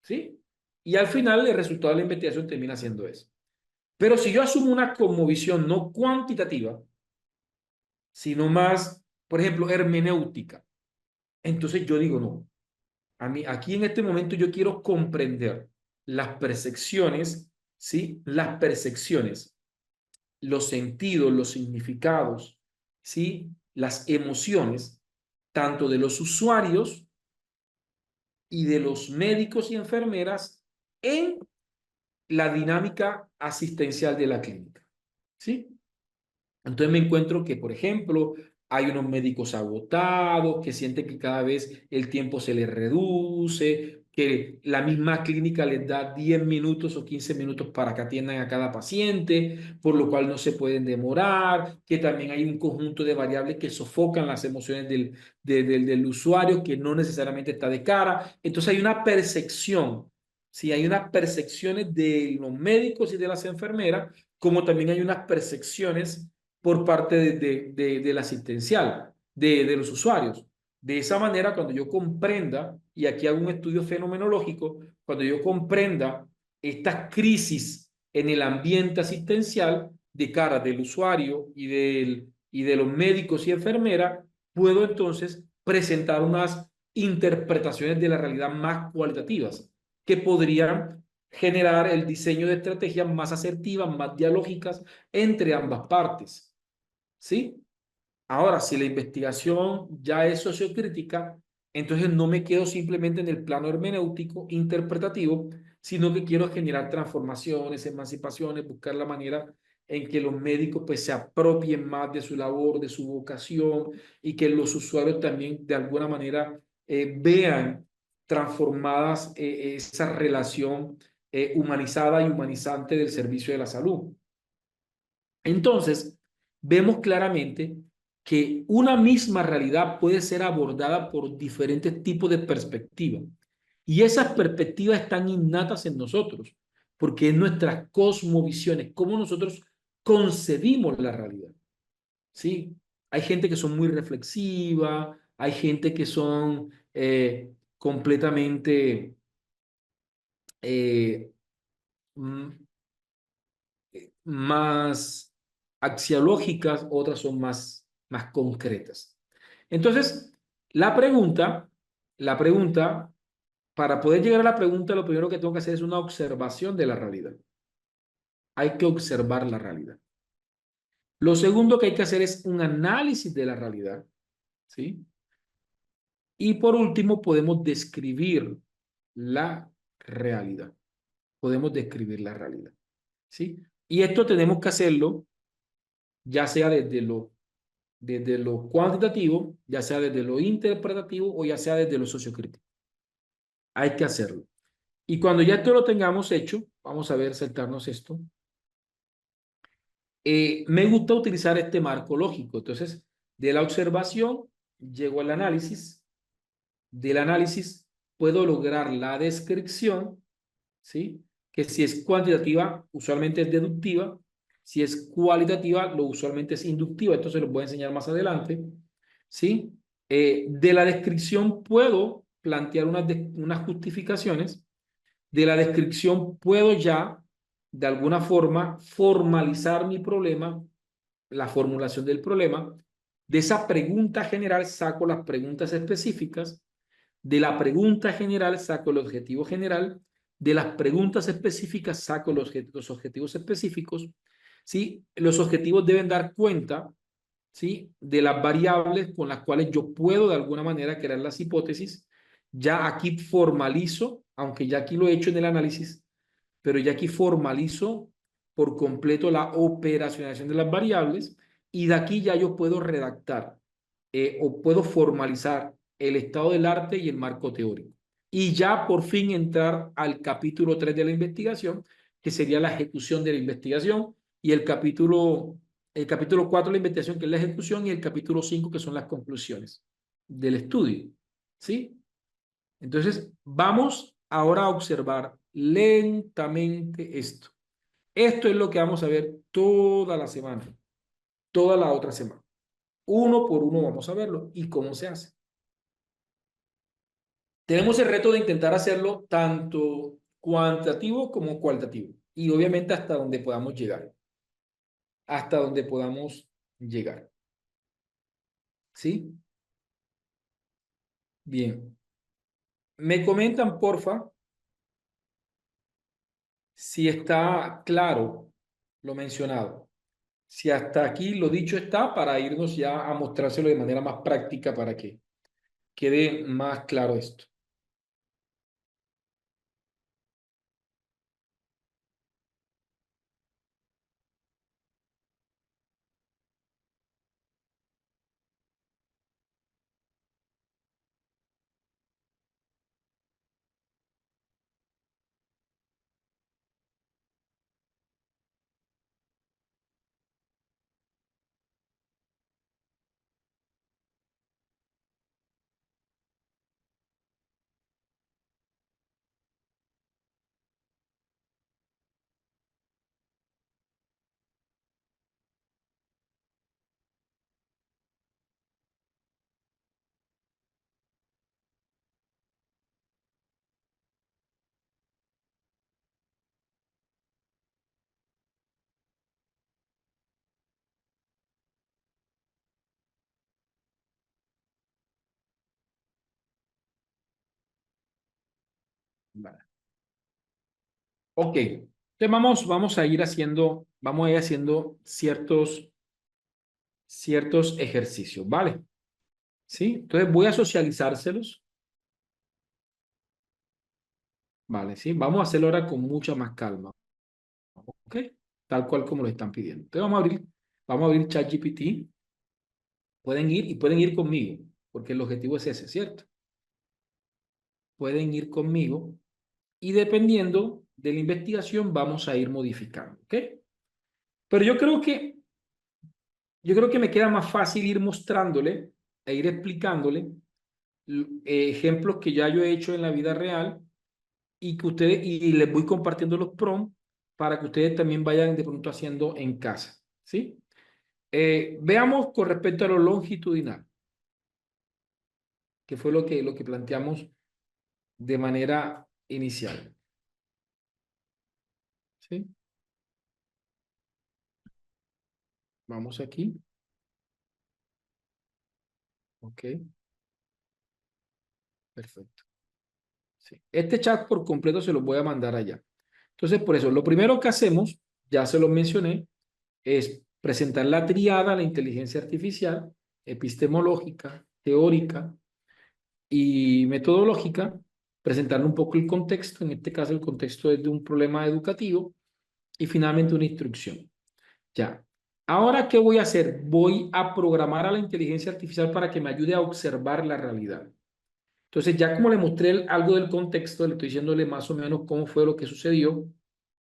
¿sí? Y al final el resultado de la investigación termina siendo eso. Pero si yo asumo una cosmovisión no cuantitativa, sino más, por ejemplo, hermenéutica, entonces yo digo, no, a mí aquí en este momento yo quiero comprender las percepciones, ¿sí? Las percepciones, los sentidos, los significados, ¿sí? Las emociones, tanto de los usuarios y de los médicos y enfermeras en la dinámica asistencial de la clínica, ¿sí? Entonces me encuentro que, por ejemplo, hay unos médicos agotados que sienten que cada vez el tiempo se les reduce, que la misma clínica les da 10 minutos o 15 minutos para que atiendan a cada paciente, por lo cual no se pueden demorar, que también hay un conjunto de variables que sofocan las emociones del usuario que no necesariamente está de cara. Entonces hay una percepción, sí, hay unas percepciones de los médicos y de las enfermeras, como también hay unas percepciones por parte del asistencial, de los usuarios. De esa manera, cuando yo comprenda, y aquí hago un estudio fenomenológico, cuando yo comprenda estas crisis en el ambiente asistencial de cara del usuario y de los médicos y enfermeras, puedo entonces presentar unas interpretaciones de la realidad más cualitativas que podrían generar el diseño de estrategias más asertivas, más dialógicas entre ambas partes. ¿Sí? Ahora, si la investigación ya es sociocrítica, entonces no me quedo simplemente en el plano hermenéutico, interpretativo, sino que quiero generar transformaciones, emancipaciones, buscar la manera en que los médicos pues se apropien más de su labor, de su vocación y que los usuarios también de alguna manera vean transformadas esa relación humanizada y humanizante del servicio de la salud. Entonces, vemos claramente que una misma realidad puede ser abordada por diferentes tipos de perspectivas. Y esas perspectivas están innatas en nosotros, porque es nuestras cosmovisiones, cómo nosotros concebimos la realidad. ¿Sí? Hay gente que son muy reflexiva, hay gente que son completamente eh, más axiológicas, otras son más concretas. Entonces, la pregunta, para poder llegar a la pregunta, lo primero que tengo que hacer es una observación de la realidad. Hay que observar la realidad. Lo segundo que hay que hacer es un análisis de la realidad, ¿sí? Y por último, podemos describir la realidad. Podemos describir la realidad, ¿sí? Y esto tenemos que hacerlo ya sea desde lo cuantitativo, ya sea desde lo interpretativo o ya sea desde lo sociocrítico. Hay que hacerlo. Y cuando ya esto lo tengamos hecho, vamos a ver, saltarnos esto. Me gusta utilizar este marco lógico. Entonces, de la observación llego al análisis. Del análisis puedo lograr la descripción, ¿sí? Que si es cuantitativa, usualmente es deductiva. Si es cualitativa, lo usualmente es inductiva. Esto se lo voy a enseñar más adelante, ¿sí? De la descripción puedo plantear unas justificaciones. De la descripción puedo ya, de alguna forma, formalizar mi problema, la formulación del problema. De esa pregunta general saco las preguntas específicas. De la pregunta general saco el objetivo general. De las preguntas específicas saco los objetivos específicos. ¿Sí? Los objetivos deben dar cuenta, ¿sí? De las variables con las cuales yo puedo de alguna manera crear las hipótesis. Ya aquí formalizo, aunque ya aquí lo he hecho en el análisis, pero ya aquí formalizo por completo la operacionalización de las variables y de aquí ya yo puedo redactar o puedo formalizar el estado del arte y el marco teórico. Y ya por fin entrar al capítulo 3 de la investigación, que sería la ejecución de la investigación, y el capítulo 4 de la investigación, que es la ejecución, y el capítulo 5 que son las conclusiones del estudio. ¿Sí? Entonces, vamos ahora a observar lentamente esto. Esto es lo que vamos a ver toda la semana, toda la otra semana. Uno por uno vamos a verlo y cómo se hace. Tenemos el reto de intentar hacerlo tanto cuantitativo como cualitativo. Y obviamente hasta donde podamos llegar. Hasta donde podamos llegar. ¿Sí? Bien. Me comentan, porfa, si está claro lo mencionado. Si hasta aquí lo dicho está, para irnos ya a mostrárselo de manera más práctica para que quede más claro esto. Vale. Ok. Entonces vamos a ir haciendo ciertos ejercicios, ¿vale? ¿Sí? Entonces voy a socializárselos, ¿vale? ¿Sí? Vamos a hacerlo ahora con mucha más calma, ¿ok? Tal cual como lo están pidiendo. Entonces vamos a abrir ChatGPT. Pueden ir conmigo, porque el objetivo es ese, ¿cierto? Pueden ir conmigo y dependiendo de la investigación vamos a ir modificando, ¿ok? Pero yo creo que me queda más fácil ir mostrándole e ir explicándole ejemplos que ya yo he hecho en la vida real y que ustedes, y les voy compartiendo los prompts para que ustedes también vayan de pronto haciendo en casa, ¿sí? Veamos con respecto a lo longitudinal, que fue lo que planteamos de manera inicial, ¿sí? Vamos aquí. Ok, perfecto. Sí. Este chat por completo se lo voy a mandar allá. Entonces, por eso, lo primero que hacemos, ya se lo mencioné, es presentar la triada, la inteligencia artificial, epistemológica, teórica y metodológica, presentarle un poco el contexto, en este caso el contexto es de un problema educativo y finalmente una instrucción. Ya. Ahora, ¿qué voy a hacer? Voy a programar a la inteligencia artificial para que me ayude a observar la realidad. Entonces, ya como le mostré algo del contexto, le estoy diciéndole más o menos cómo fue lo que sucedió,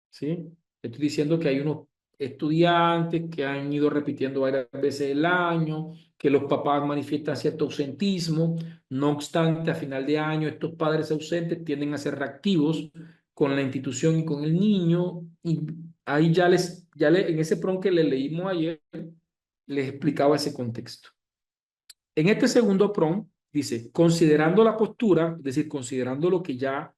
¿sí? Estoy diciendo que hay unos estudiantes que han ido repitiendo varias veces el año, que los papás manifiestan cierto ausentismo, no obstante, a final de año estos padres ausentes tienden a ser reactivos con la institución y con el niño, y ahí en ese prompt que le leímos ayer, les explicaba ese contexto. En este segundo prompt dice, considerando la postura, es decir, considerando lo que ya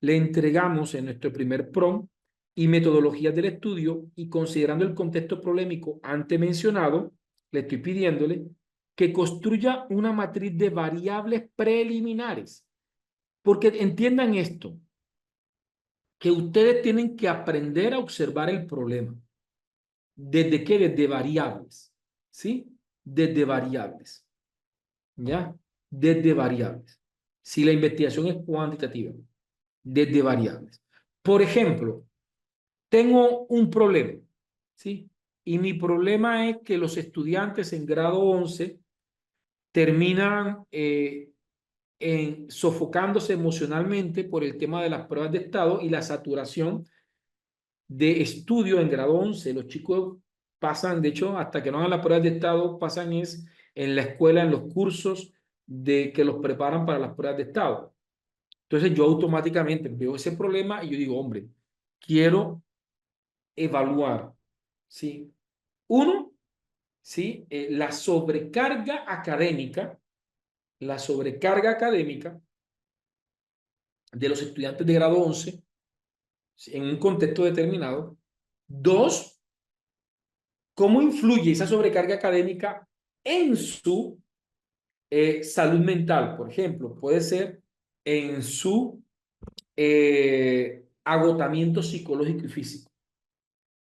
le entregamos en nuestro primer prompt y metodologías del estudio y considerando el contexto problemático antes mencionado, le estoy pidiéndole que construya una matriz de variables preliminares. Porque entiendan esto, que ustedes tienen que aprender a observar el problema. ¿Desde qué? Desde variables. ¿Sí? Desde variables. ¿Ya? Desde variables. Si la investigación es cuantitativa, desde variables. Por ejemplo, tengo un problema, ¿sí? Y mi problema es que los estudiantes en grado 11 terminan sofocándose emocionalmente por el tema de las pruebas de estado y la saturación de estudio en grado 11. Los chicos pasan, de hecho, hasta que no hagan las pruebas de estado, pasan es en la escuela, en los cursos de que los preparan para las pruebas de estado. Entonces yo automáticamente veo ese problema y yo digo, hombre, quiero evaluar, ¿sí? Uno, ¿sí? La sobrecarga académica de los estudiantes de grado 11 ¿sí? En un contexto determinado. Dos, cómo influye esa sobrecarga académica en su salud mental, por ejemplo, puede ser en su agotamiento psicológico y físico.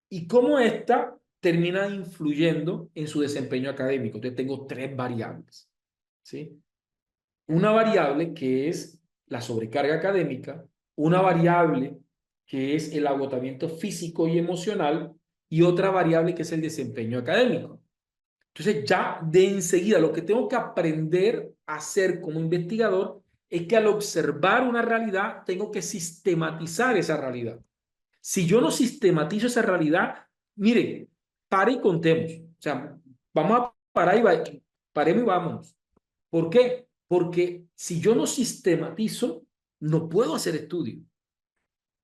Y cómo esta termina influyendo en su desempeño académico. Entonces tengo tres variables. ¿Sí? Una variable que es la sobrecarga académica, una variable que es el agotamiento físico y emocional y otra variable que es el desempeño académico. Entonces ya de enseguida lo que tengo que aprender a hacer como investigador es que al observar una realidad tengo que sistematizar esa realidad. Si yo no sistematizo esa realidad, miren, pare y contemos. O sea, vamos a parar paremos y vámonos. ¿Por qué? Porque si yo no sistematizo, no puedo hacer estudio.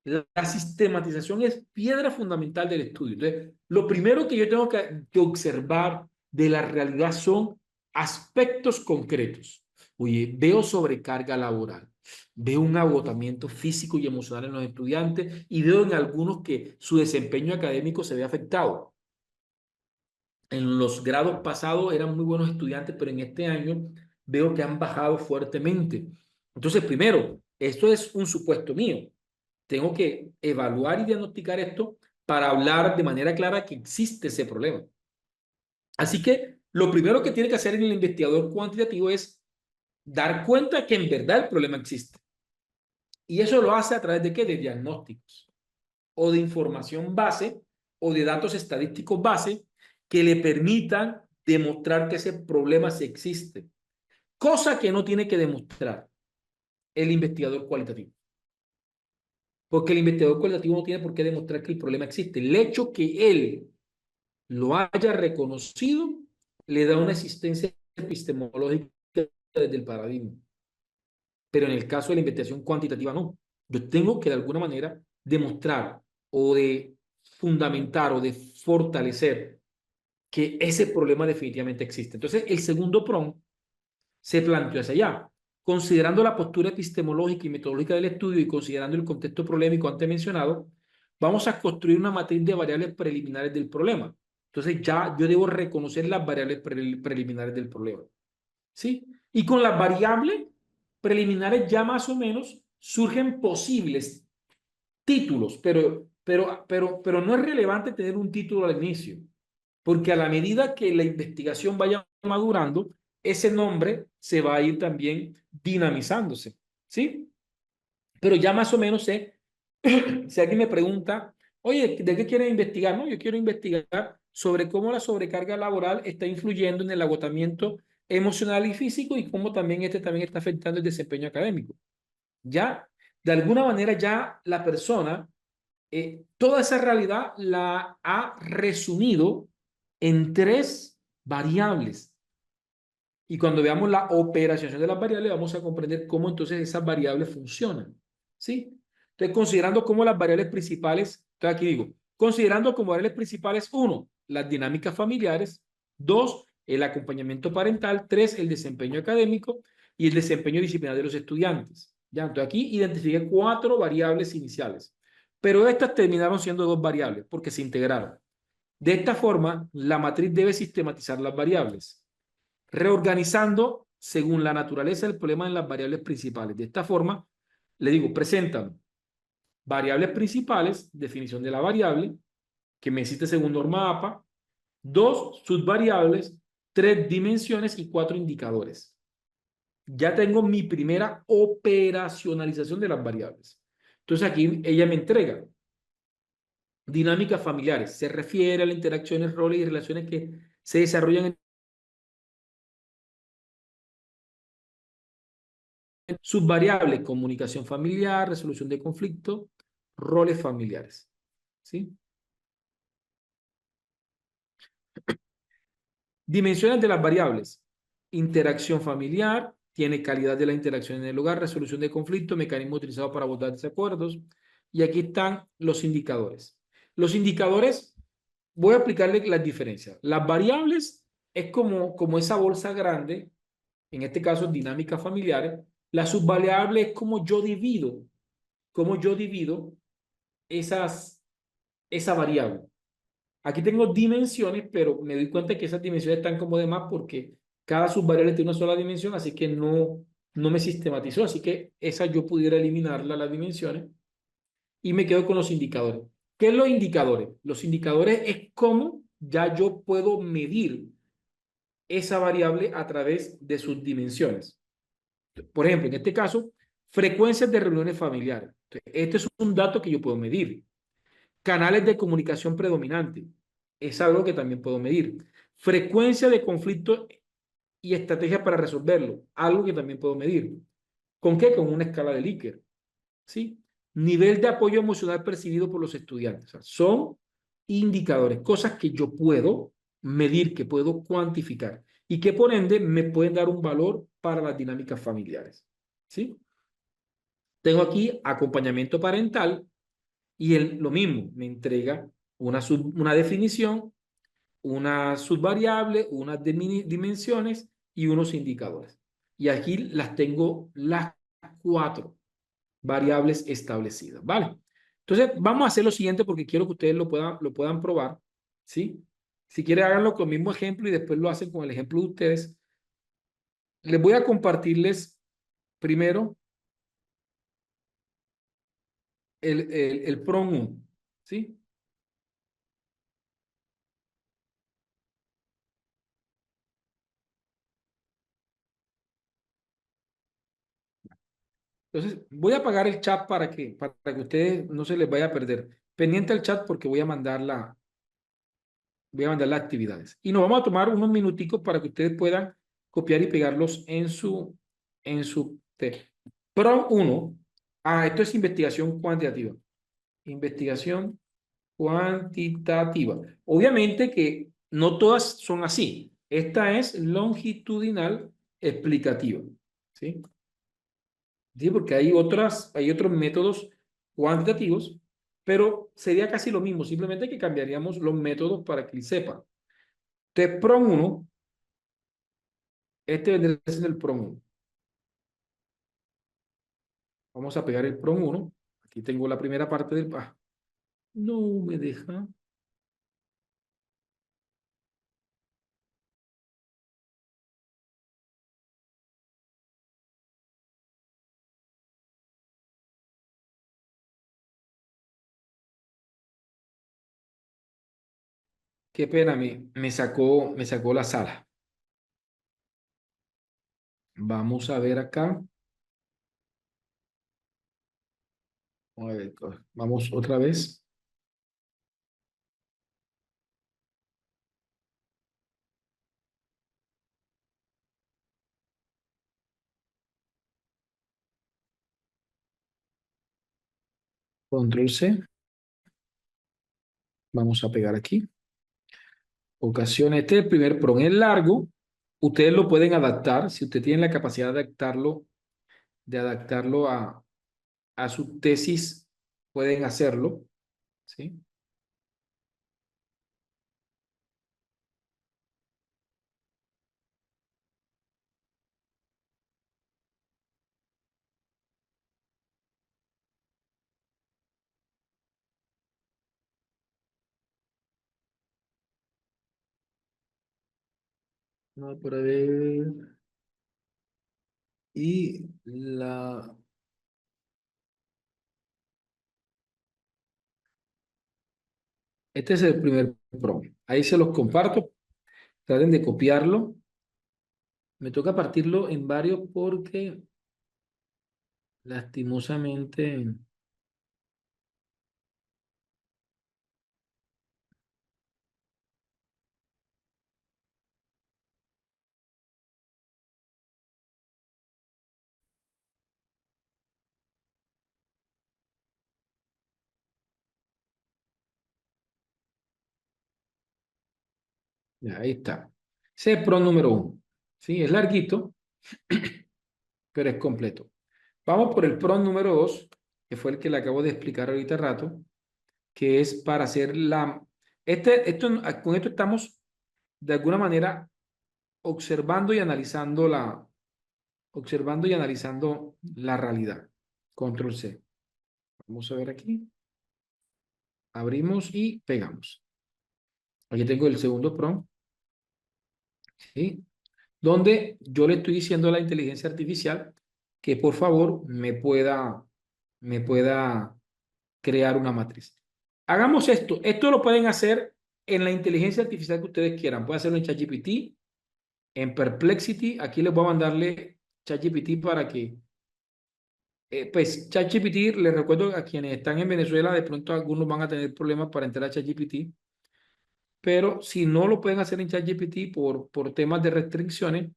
La sistematización es piedra fundamental del estudio. Entonces, lo primero que yo tengo que observar de la realidad son aspectos concretos. Oye, veo sobrecarga laboral, veo un agotamiento físico y emocional en los estudiantes y veo en algunos que su desempeño académico se ve afectado. En los grados pasados eran muy buenos estudiantes, pero en este año veo que han bajado fuertemente. Entonces, primero, esto es un supuesto mío. Tengo que evaluar y diagnosticar esto para hablar de manera clara que existe ese problema. Así que lo primero que tiene que hacer el investigador cuantitativo es dar cuenta que en verdad el problema existe. Y eso lo hace a través de qué? De diagnósticos o de información base o de datos estadísticos base que le permitan demostrar que ese problema sí existe. Cosa que no tiene que demostrar el investigador cualitativo. Porque el investigador cualitativo no tiene por qué demostrar que el problema existe. El hecho que él lo haya reconocido le da una existencia epistemológica desde el paradigma. Pero en el caso de la investigación cuantitativa no. Yo tengo que de alguna manera demostrar o de fundamentar o de fortalecer que ese problema definitivamente existe. Entonces, el segundo prompt se planteó hacia allá. Considerando la postura epistemológica y metodológica del estudio y considerando el contexto problemático antes mencionado, vamos a construir una matriz de variables preliminares del problema. Entonces ya yo debo reconocer las variables preliminares del problema. ¿Sí? Y con las variables preliminares ya más o menos surgen posibles títulos, pero no es relevante tener un título al inicio, porque a la medida que la investigación vaya madurando, ese nombre se va a ir también dinamizándose, ¿sí? Pero ya más o menos sé, si alguien me pregunta, oye, ¿de qué quieres investigar? No, yo quiero investigar sobre cómo la sobrecarga laboral está influyendo en el agotamiento emocional y físico y cómo también este también está afectando el desempeño académico. Ya, de alguna manera ya la persona, toda esa realidad la ha resumido en tres variables. Y cuando veamos la operación de las variables, vamos a comprender cómo entonces esas variables funcionan. ¿Sí? Entonces, considerando cómo las variables principales, entonces aquí digo, considerando como variables principales, uno, las dinámicas familiares, dos, el acompañamiento parental, tres, el desempeño académico y el desempeño disciplinar de los estudiantes. Ya, entonces aquí identifiqué cuatro variables iniciales, pero estas terminaron siendo dos variables porque se integraron. De esta forma, la matriz debe sistematizar las variables reorganizando según la naturaleza del problema en las variables principales. De esta forma, le digo, presentan variables principales, definición de la variable, que me existe según norma APA, dos subvariables, tres dimensiones y cuatro indicadores. Ya tengo mi primera operacionalización de las variables. Entonces aquí ella me entrega dinámicas familiares. Se refiere a las interacciones, roles y relaciones que se desarrollan en subvariables, comunicación familiar, resolución de conflictos, roles familiares. ¿Sí? Dimensiones de las variables. Interacción familiar, tiene calidad de la interacción en el hogar, resolución de conflictos, mecanismo utilizado para abordar desacuerdos. Y aquí están los indicadores. Los indicadores, voy a aplicarle las diferencias. Las variables es como esa bolsa grande, en este caso dinámicas familiares. La subvariable es como yo divido esa variable. Aquí tengo dimensiones, pero me doy cuenta que esas dimensiones están como de más porque cada subvariable tiene una sola dimensión, así que no me sistematizó. Así que esa yo pudiera eliminarla, las dimensiones, y me quedo con los indicadores. ¿Qué es los indicadores? Los indicadores es cómo ya yo puedo medir esa variable a través de sus dimensiones. Por ejemplo, en este caso, frecuencias de reuniones familiares. Este es un dato que yo puedo medir. Canales de comunicación predominante. Es algo que también puedo medir. Frecuencia de conflicto y estrategia para resolverlo. Algo que también puedo medir. ¿Con qué? Con una escala de Likert. ¿Sí? Nivel de apoyo emocional percibido por los estudiantes. O sea, son indicadores, cosas que yo puedo medir, que puedo cuantificar y que por ende me pueden dar un valor para las dinámicas familiares. ¿Sí? Tengo aquí acompañamiento parental, y él lo mismo, me entrega una definición, una subvariable, unas dimensiones y unos indicadores. Y aquí las tengo las cuatro variables establecidas, ¿vale? Entonces, vamos a hacer lo siguiente porque quiero que ustedes lo puedan probar, ¿sí? Si quieren, háganlo con el mismo ejemplo y después lo hacen con el ejemplo de ustedes. Les voy a compartirles primero el PROM 1, ¿sí? Entonces, voy a apagar el chat para que ustedes no se les vaya a perder. Pendiente al chat porque voy a mandar las actividades. Y nos vamos a tomar unos minuticos para que ustedes puedan copiar y pegarlos en su texto. Pro 1. Esto es investigación cuantitativa. Investigación cuantitativa. Obviamente que no todas son así. Esta es longitudinal explicativa. ¿Sí? Sí, porque hay otros métodos cuantitativos, pero sería casi lo mismo, simplemente que cambiaríamos los métodos para que él sepa. Entonces, PROM 1, este vendría siendo el PROM 1. Vamos a pegar el PROM 1. Aquí tengo la primera parte del... no me deja. qué pena, me sacó la sala. Vamos a ver acá. A ver, vamos otra vez. Control C. Vamos a pegar aquí. Ocasiones, este es el primer prompt. Es largo. Ustedes lo pueden adaptar. Si usted tiene la capacidad de adaptarlo a su tesis, pueden hacerlo. ¿Sí? No, por ver. Y este es el primer prompt. Ahí se los comparto. Traten de copiarlo. Me toca partirlo en varios porque lastimosamente. Ya, ahí está. Ese es el prompt número 1. ¿Sí? Es larguito, pero es completo. Vamos por el prompt número 2, que fue el que le acabo de explicar ahorita rato, que es para hacer la... con esto estamos de alguna manera observando y analizando la realidad. Control C. Vamos a ver aquí. Abrimos y pegamos. Aquí tengo el segundo prompt, ¿sí? Donde yo le estoy diciendo a la inteligencia artificial que por favor me pueda crear una matriz. Hagamos esto. Esto lo pueden hacer en la inteligencia artificial que ustedes quieran. Pueden hacerlo en ChatGPT, en Perplexity. Aquí les voy a mandarle ChatGPT para que, pues ChatGPT, les recuerdo a quienes están en Venezuela, de pronto algunos van a tener problemas para entrar a ChatGPT, pero si no lo pueden hacer en ChatGPT por temas de restricciones,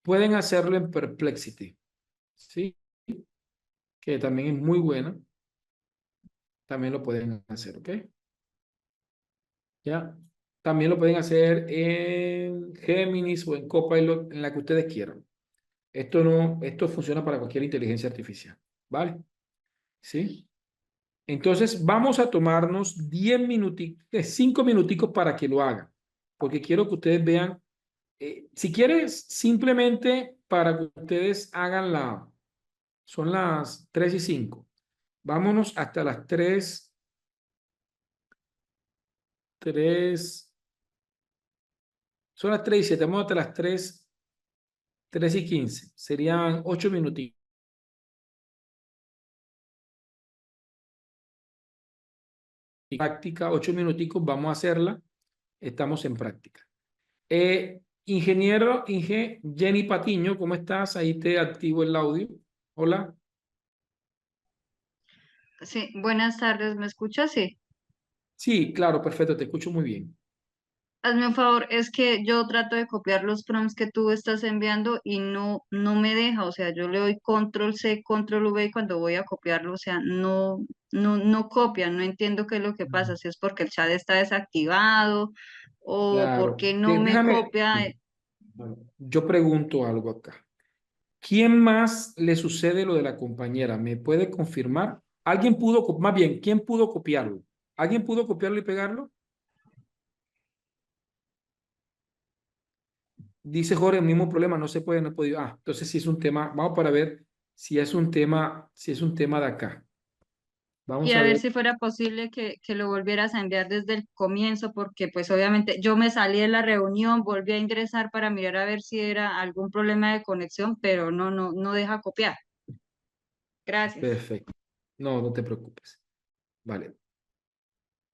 pueden hacerlo en Perplexity, ¿sí? Que también es muy buena. También lo pueden hacer, ¿ok? ¿Ya? También lo pueden hacer en Géminis o en Copilot, en la que ustedes quieran. Esto no, esto funciona para cualquier inteligencia artificial, ¿vale? ¿Sí? Entonces, vamos a tomarnos 10 minuticos, 5 minuticos para que lo hagan, porque quiero que ustedes vean, si quieres, simplemente para que ustedes hagan son las 3:05. Vámonos hasta las 3, son las 3:07, vamos hasta las 3:15. Serían 8 minutitos. Práctica, 8 minuticos, vamos a hacerla. Estamos en práctica. Jenny Patiño, ¿cómo estás? Ahí te activo el audio. Hola. Sí, buenas tardes, ¿me escuchas? Sí. Sí, claro, perfecto, te escucho muy bien. Hazme un favor, es que yo trato de copiar los prompts que tú estás enviando y no me deja, o sea, yo le doy control C, control V y cuando voy a copiarlo, o sea, no copia, no entiendo qué es lo que pasa, si es porque el chat está desactivado o Claro. porque no me copia. Bueno, yo pregunto algo acá. ¿Quién más le sucede lo de la compañera? ¿Me puede confirmar? Más bien, ¿quién pudo copiarlo? ¿Alguien pudo copiarlo y pegarlo? Dice Jorge, el mismo problema, no se puede, no he podido. Entonces sí es un tema, vamos para ver si es un tema de acá. Y Vamos a a ver ver. si fuera posible que lo volvieras a enviar desde el comienzo, porque pues obviamente yo me salí de la reunión, volví a ingresar para mirar a ver si era algún problema de conexión, pero no deja copiar. Gracias. Perfecto. No, no te preocupes. Vale.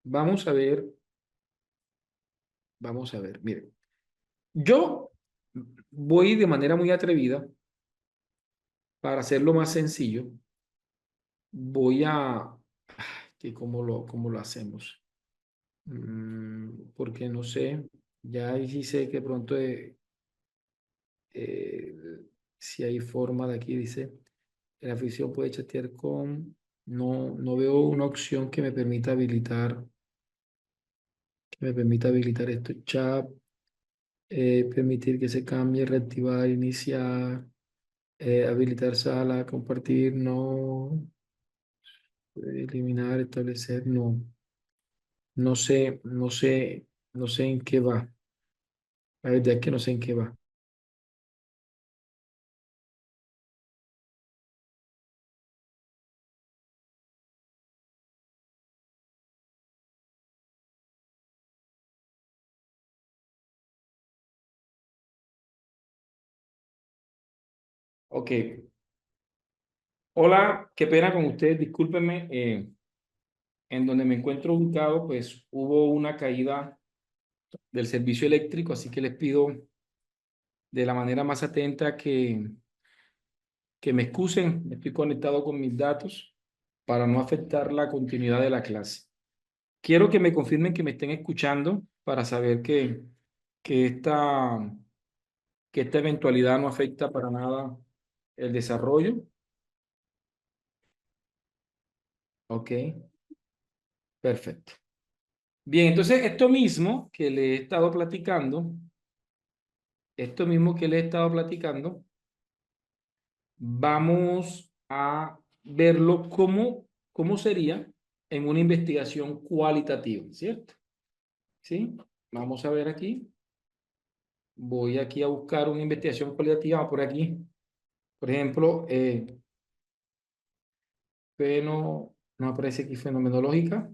Vamos a ver. vamos a ver, miren. Yo voy de manera muy atrevida para hacerlo más sencillo. Voy a, que cómo lo hacemos. Porque no sé, ya ahí sí sé que pronto eh, si hay forma de aquí, dice, la afición puede chatear con, no veo una opción que me permita habilitar esto, chat, permitir que se cambie, reactivar, iniciar, habilitar sala, compartir, no, eliminar, establecer, no, no sé en qué va. La verdad es que no sé en qué va. Ok. Hola, qué pena con ustedes, discúlpenme. En donde me encuentro ubicado, pues hubo una caída del servicio eléctrico, así que les pido de la manera más atenta que me excusen. Estoy conectado con mis datos para no afectar la continuidad de la clase. Quiero que me confirmen que me estén escuchando para saber que esta, que esta eventualidad no afecta para nada el desarrollo. Ok, perfecto. Bien, entonces esto mismo que le he estado platicando, vamos a verlo cómo sería en una investigación cualitativa, ¿cierto? ¿Sí? Vamos a ver aquí. Voy aquí a buscar una investigación cualitativa por aquí. Por ejemplo, no aparece aquí fenomenológica.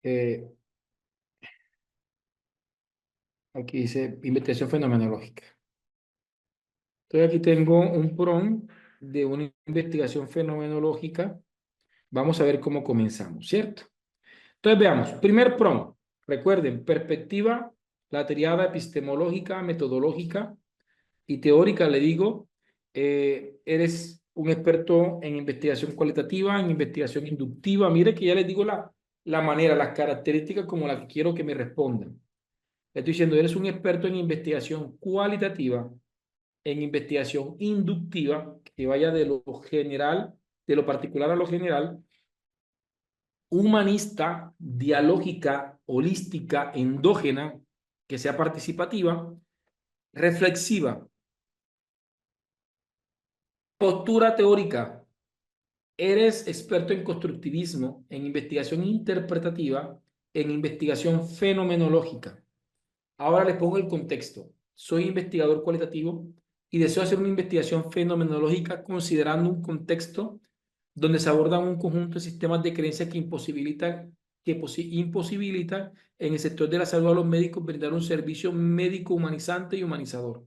Eh, Aquí dice investigación fenomenológica. Entonces aquí tengo un prompt de una investigación fenomenológica. Vamos a ver cómo comenzamos, ¿cierto? Entonces veamos, primer prompt. Recuerden, perspectiva, la triada epistemológica, metodológica y teórica. Le digo, eres un experto en investigación cualitativa, en investigación inductiva. Mire que ya les digo la manera, las características como las que quiero que me respondan. Le estoy diciendo, eres un experto en investigación cualitativa, en investigación inductiva, que vaya de lo general, de lo particular a lo general, humanista, dialógica, holística, endógena, que sea participativa, reflexiva, postura teórica. Eres experto en constructivismo, en investigación interpretativa, en investigación fenomenológica. Ahora les pongo el contexto. Soy investigador cualitativo y deseo hacer una investigación fenomenológica considerando un contexto donde se abordan un conjunto de sistemas de creencias imposibilitan en el sector de la salud a los médicos brindar un servicio médico humanizante y humanizador.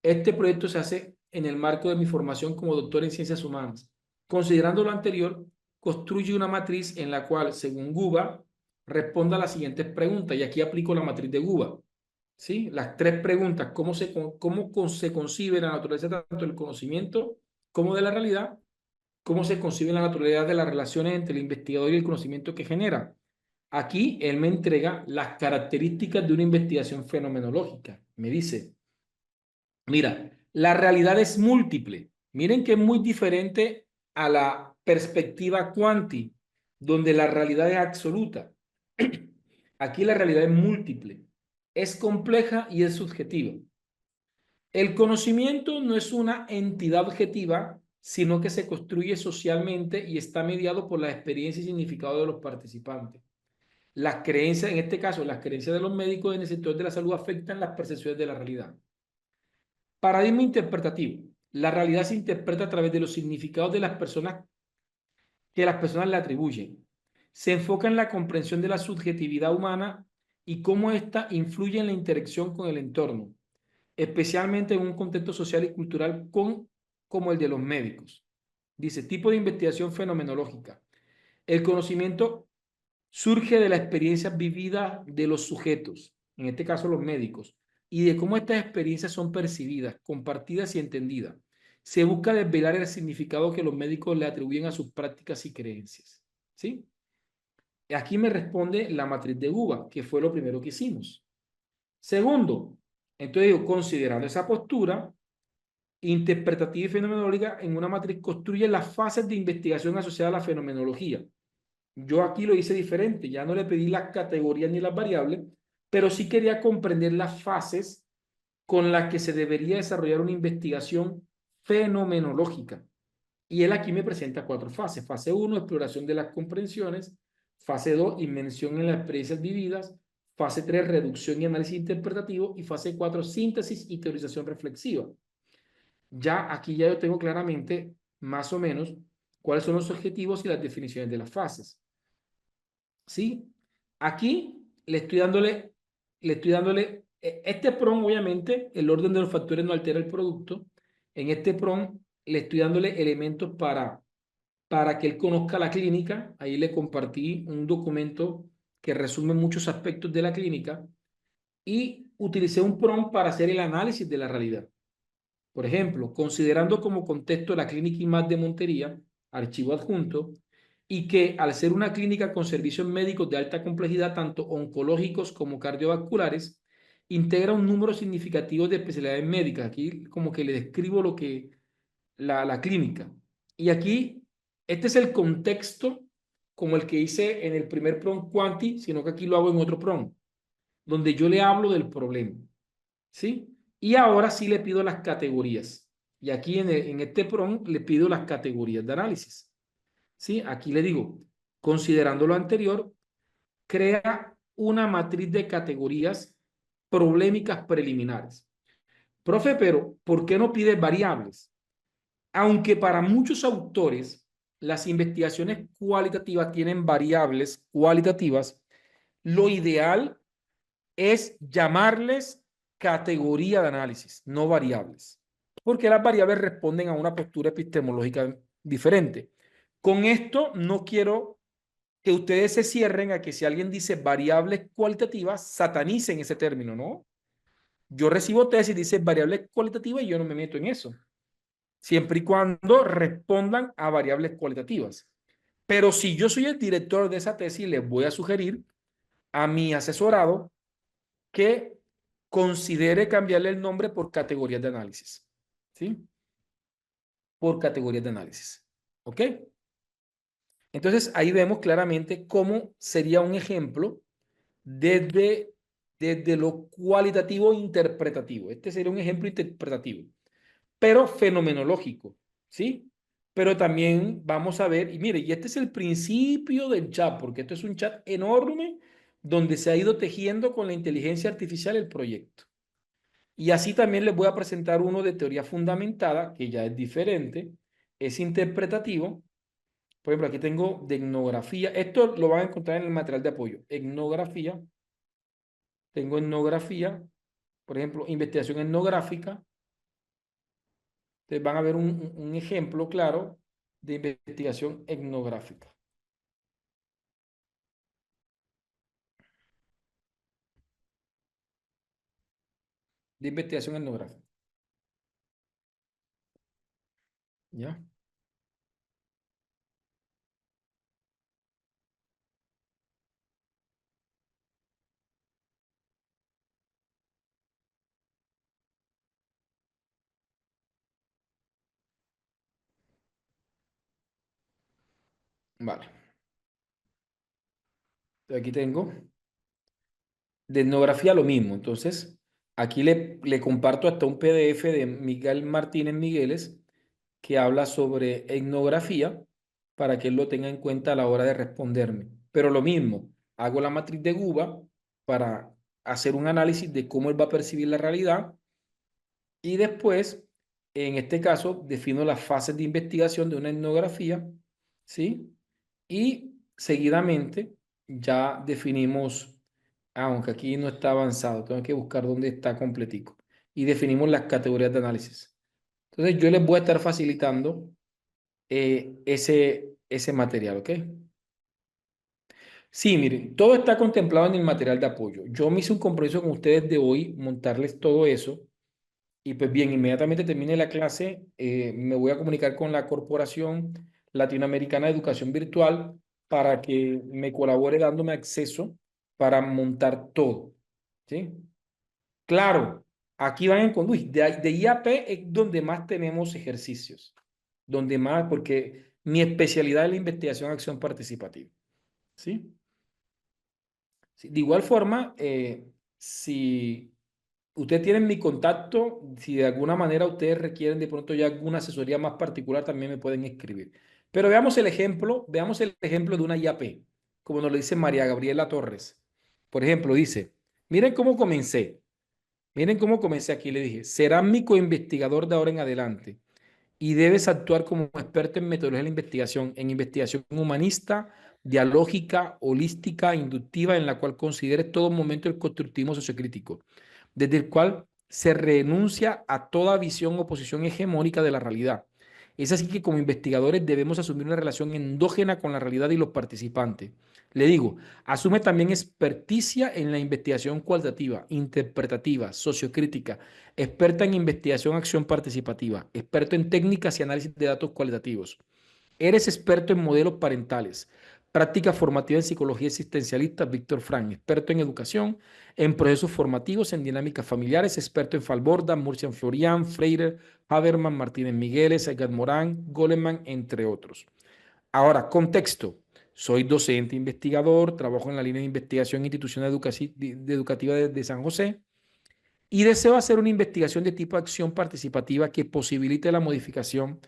Este proyecto se hace en el marco de mi formación como doctor en ciencias humanas. Considerando lo anterior, construye una matriz en la cual, según Guba, responda a las siguientes preguntas. Y aquí aplico la matriz de Guba. ¿Sí? Las tres preguntas: cómo se concibe la naturaleza tanto del conocimiento como de la realidad, cómo se concibe la naturaleza de las relaciones entre el investigador y el conocimiento que genera. Aquí él me entrega las características de una investigación fenomenológica. Me dice, mira, la realidad es múltiple. Miren que es muy diferente a la perspectiva cuanti, donde la realidad es absoluta. Aquí la realidad es múltiple, es compleja y es subjetiva. El conocimiento no es una entidad objetiva, sino que se construye socialmente y está mediado por la experiencia y significado de los participantes. Las creencias, en este caso, las creencias de los médicos en el sector de la salud afectan las percepciones de la realidad. Paradigma interpretativo. La realidad se interpreta a través de los significados de las personas que las personas le atribuyen. Se enfoca en la comprensión de la subjetividad humana y cómo ésta influye en la interacción con el entorno, especialmente en un contexto social y cultural como el de los médicos. Dice, tipo de investigación fenomenológica. El conocimiento surge de las experiencias vividas de los sujetos, en este caso los médicos, y de cómo estas experiencias son percibidas, compartidas y entendidas. Se busca desvelar el significado que los médicos le atribuyen a sus prácticas y creencias. ¿Sí? Aquí me responde la matriz de Guba, que fue lo primero que hicimos. Segundo, entonces digo, considerando esa postura interpretativa y fenomenológica, en una matriz construye las fases de investigación asociadas a la fenomenología. Yo aquí lo hice diferente, ya no le pedí las categorías ni las variables, pero sí quería comprender las fases con las que se debería desarrollar una investigación fenomenológica. Y él aquí me presenta 4 fases. Fase 1, exploración de las comprensiones. Fase 2, inmersión en las experiencias vividas. Fase 3, reducción y análisis interpretativo. Y fase 4, síntesis y teorización reflexiva. Ya aquí ya yo tengo claramente, más o menos, cuáles son los objetivos y las definiciones de las fases. ¿Sí? Aquí le estoy dándole, este PROM, obviamente, el orden de los factores no altera el producto. En este PROM le estoy dándole elementos para que él conozca la clínica. Ahí le compartí un documento que resume muchos aspectos de la clínica y utilicé un prompt para hacer el análisis de la realidad. Por ejemplo, considerando como contexto la clínica IMAD de Montería, archivo adjunto, y que al ser una clínica con servicios médicos de alta complejidad, tanto oncológicos como cardiovasculares, integra un número significativo de especialidades médicas. Aquí como que le describo lo que la clínica. Y aquí, este es el contexto como el que hice en el primer prompt quanti, sino que aquí lo hago en otro prompt, donde yo le hablo del problema. ¿Sí? Y ahora sí le pido las categorías. Y aquí en este prompt le pido las categorías de análisis. ¿Sí? Aquí le digo, considerando lo anterior, crea una matriz de categorías problemáticas preliminares. Profe, pero ¿por qué no pide variables? Aunque para muchos autores las investigaciones cualitativas tienen variables cualitativas, lo ideal es llamarles categoría de análisis, no variables, porque las variables responden a una postura epistemológica diferente. Con esto no quiero que ustedes se cierren a que si alguien dice variables cualitativas, satanicen ese término, ¿no? Yo recibo tesis y dice variables cualitativas y yo no me meto en eso, siempre y cuando respondan a variables cualitativas. Pero si yo soy el director de esa tesis, les voy a sugerir a mi asesorado que considere cambiarle el nombre por categorías de análisis. ¿Sí? Por categorías de análisis. ¿Ok? Entonces, ahí vemos claramente cómo sería un ejemplo desde, desde lo cualitativo e interpretativo. Este sería un ejemplo interpretativo, pero fenomenológico. ¿Sí? Pero también vamos a ver, y mire, y este es el principio del chat, porque esto es un chat enorme donde se ha ido tejiendo con la inteligencia artificial el proyecto. Y así también les voy a presentar uno de teoría fundamentada, que ya es diferente, es interpretativo. Por ejemplo, aquí tengo de etnografía. Esto lo van a encontrar en el material de apoyo. Etnografía. Tengo etnografía. Por ejemplo, investigación etnográfica. Ustedes van a ver un ejemplo claro de investigación etnográfica. De investigación etnográfica. ¿Ya? Vale. Entonces, aquí tengo. De etnografía lo mismo. Entonces, aquí le comparto hasta un PDF de Miguel Martínez Migueles que habla sobre etnografía para que él lo tenga en cuenta a la hora de responderme. Pero lo mismo, hago la matriz de Guba para hacer un análisis de cómo él va a percibir la realidad y después, en este caso, defino las fases de investigación de una etnografía, ¿sí? Y seguidamente ya definimos, aunque aquí no está avanzado, tengo que buscar dónde está completico, y definimos las categorías de análisis. Entonces yo les voy a estar facilitando ese material, ¿ok? Sí, miren, todo está contemplado en el material de apoyo. Yo me hice un compromiso con ustedes de hoy, montarles todo eso. Y pues bien, inmediatamente termine la clase, me voy a comunicar con la Corporación Latinoamericana de Educación Virtual para que me colabore dándome acceso para montar todo. ¿Sí? Claro, aquí van en conducir. De IAP es donde más tenemos ejercicios, donde más, porque mi especialidad es la investigación acción participativa. ¿Sí? Sí, de igual forma, si ustedes tienen mi contacto, si de alguna manera ustedes requieren de pronto ya alguna asesoría más particular, también me pueden escribir. Pero veamos el ejemplo de una IAP, como nos lo dice María Gabriela Torres. Por ejemplo, dice, miren cómo comencé, miren cómo comencé aquí, le dije, será mi coinvestigador de ahora en adelante y debes actuar como experto en metodología de la investigación, en investigación humanista, dialógica, holística, inductiva, en la cual consideres todo momento el constructivismo sociocrítico, desde el cual se renuncia a toda visión o posición hegemónica de la realidad. Es así que como investigadores debemos asumir una relación endógena con la realidad y los participantes. Le digo, asume también experticia en la investigación cualitativa, interpretativa, sociocrítica, experta en investigación, acción participativa, experto en técnicas y análisis de datos cualitativos. Eres experto en modelos parentales, práctica formativa en psicología existencialista, Víctor Frank, experto en educación, en procesos formativos, en dinámicas familiares, experto en Falborda, Murcian Florian, Freire, Haberman, Martínez Migueles, Edgar Morán, Goleman, entre otros. Ahora, contexto. Soy docente investigador, trabajo en la línea de investigación institucional educativa de San José y deseo hacer una investigación de tipo acción participativa que posibilite la modificación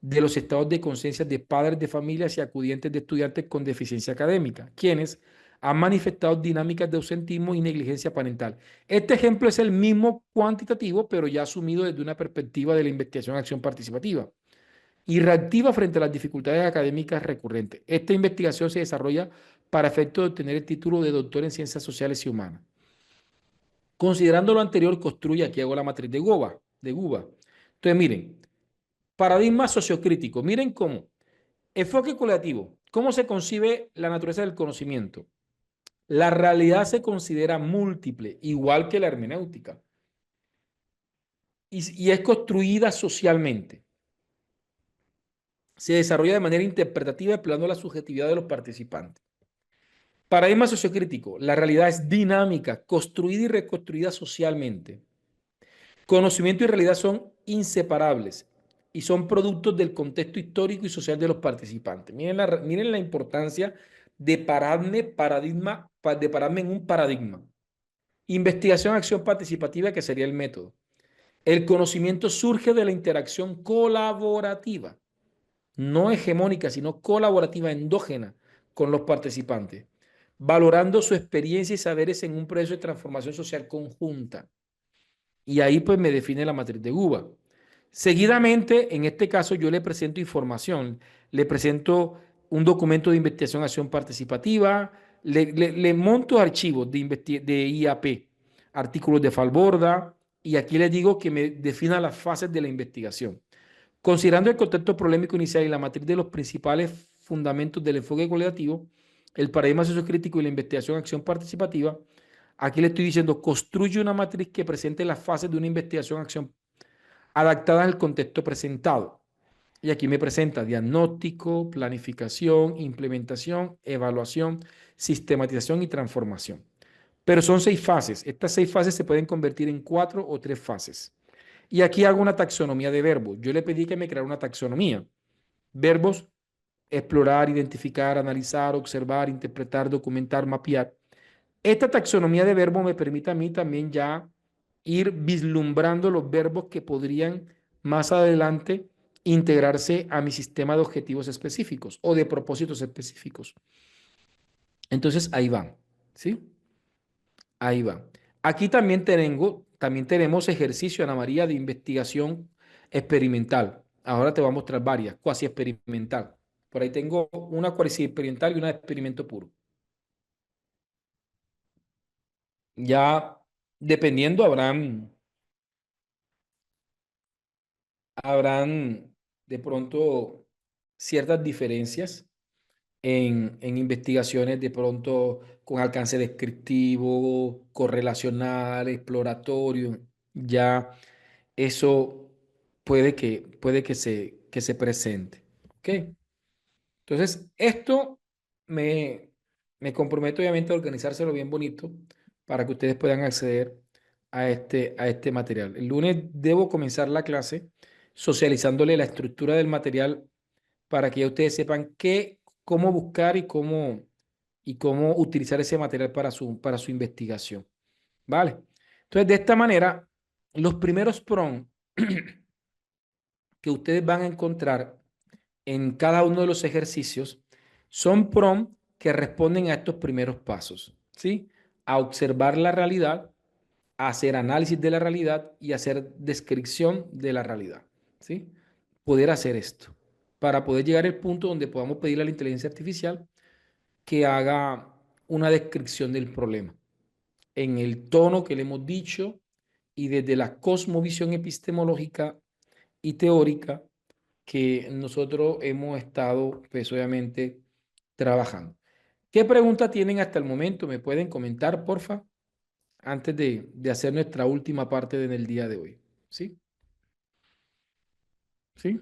de los estados de conciencia de padres de familias y acudientes de estudiantes con deficiencia académica, quienes han manifestado dinámicas de ausentismo y negligencia parental. Este ejemplo es el mismo cuantitativo, pero ya asumido desde una perspectiva de la investigación acción participativa y reactiva frente a las dificultades académicas recurrentes. Esta investigación se desarrolla para efecto de obtener el título de doctor en ciencias sociales y humanas. Considerando lo anterior, construye, aquí hago la matriz de Guba. Entonces, miren, paradigma sociocrítico. Miren cómo. Enfoque cualitativo. ¿Cómo se concibe la naturaleza del conocimiento? La realidad se considera múltiple, igual que la hermenéutica, y es construida socialmente. Se desarrolla de manera interpretativa, empleando la subjetividad de los participantes. Paradigma sociocrítico. La realidad es dinámica, construida y reconstruida socialmente. Conocimiento y realidad son inseparables y son productos del contexto histórico y social de los participantes. Miren la importancia de de pararme en un paradigma. Investigación, acción participativa, que sería el método. El conocimiento surge de la interacción colaborativa, no hegemónica, sino colaborativa, endógena con los participantes, valorando su experiencia y saberes en un proceso de transformación social conjunta. Y ahí pues me define la matriz de Guba. Seguidamente, en este caso, yo le presento información, le presento un documento de investigación acción participativa, le monto archivos de IAP, artículos de Falborda, y aquí le digo que me defina las fases de la investigación. Considerando el contexto problemático inicial y la matriz de los principales fundamentos del enfoque cualitativo, el paradigma sociocrítico y la investigación acción participativa, aquí le estoy diciendo, construye una matriz que presente las fases de una investigación acción adaptada al contexto presentado. Y aquí me presenta diagnóstico, planificación, implementación, evaluación, sistematización y transformación. Pero son 6 fases. Estas 6 fases se pueden convertir en 4 o 3 fases. Y aquí hago una taxonomía de verbos. Yo le pedí que me creara una taxonomía. Verbos: explorar, identificar, analizar, observar, interpretar, documentar, mapear. Esta taxonomía de verbos me permite a mí también ya ir vislumbrando los verbos que podrían más adelante integrarse a mi sistema de objetivos específicos o de propósitos específicos. Entonces ahí van, ¿sí? Ahí va. Aquí también tenemos ejercicio, Ana María, de investigación experimental. Ahora te voy a mostrar varias, cuasi experimental. Por ahí tengo una cuasi experimental y una de experimento puro. Ya dependiendo, habrán de pronto ciertas diferencias en investigaciones de pronto con alcance descriptivo, correlacional, exploratorio. Ya eso puede que se presente. ¿Ok? Entonces, esto me, me comprometo obviamente a organizárselo bien bonito para que ustedes puedan acceder a este material. El lunes debo comenzar la clase socializándole la estructura del material para que ya ustedes sepan cómo buscar y cómo utilizar ese material para su investigación. ¿Vale? Entonces, de esta manera, los primeros PROM que ustedes van a encontrar en cada uno de los ejercicios son prompts que responden a estos primeros pasos, ¿sí? A observar la realidad, a hacer análisis de la realidad y hacer descripción de la realidad, ¿sí? Poder hacer esto para poder llegar al punto donde podamos pedirle a la inteligencia artificial que haga una descripción del problema en el tono que le hemos dicho y desde la cosmovisión epistemológica y teórica que nosotros hemos estado, pues obviamente, trabajando. ¿Qué preguntas tienen hasta el momento? ¿Me pueden comentar, porfa? Antes de hacer nuestra última parte en el día de hoy. ¿Sí? ¿Sí?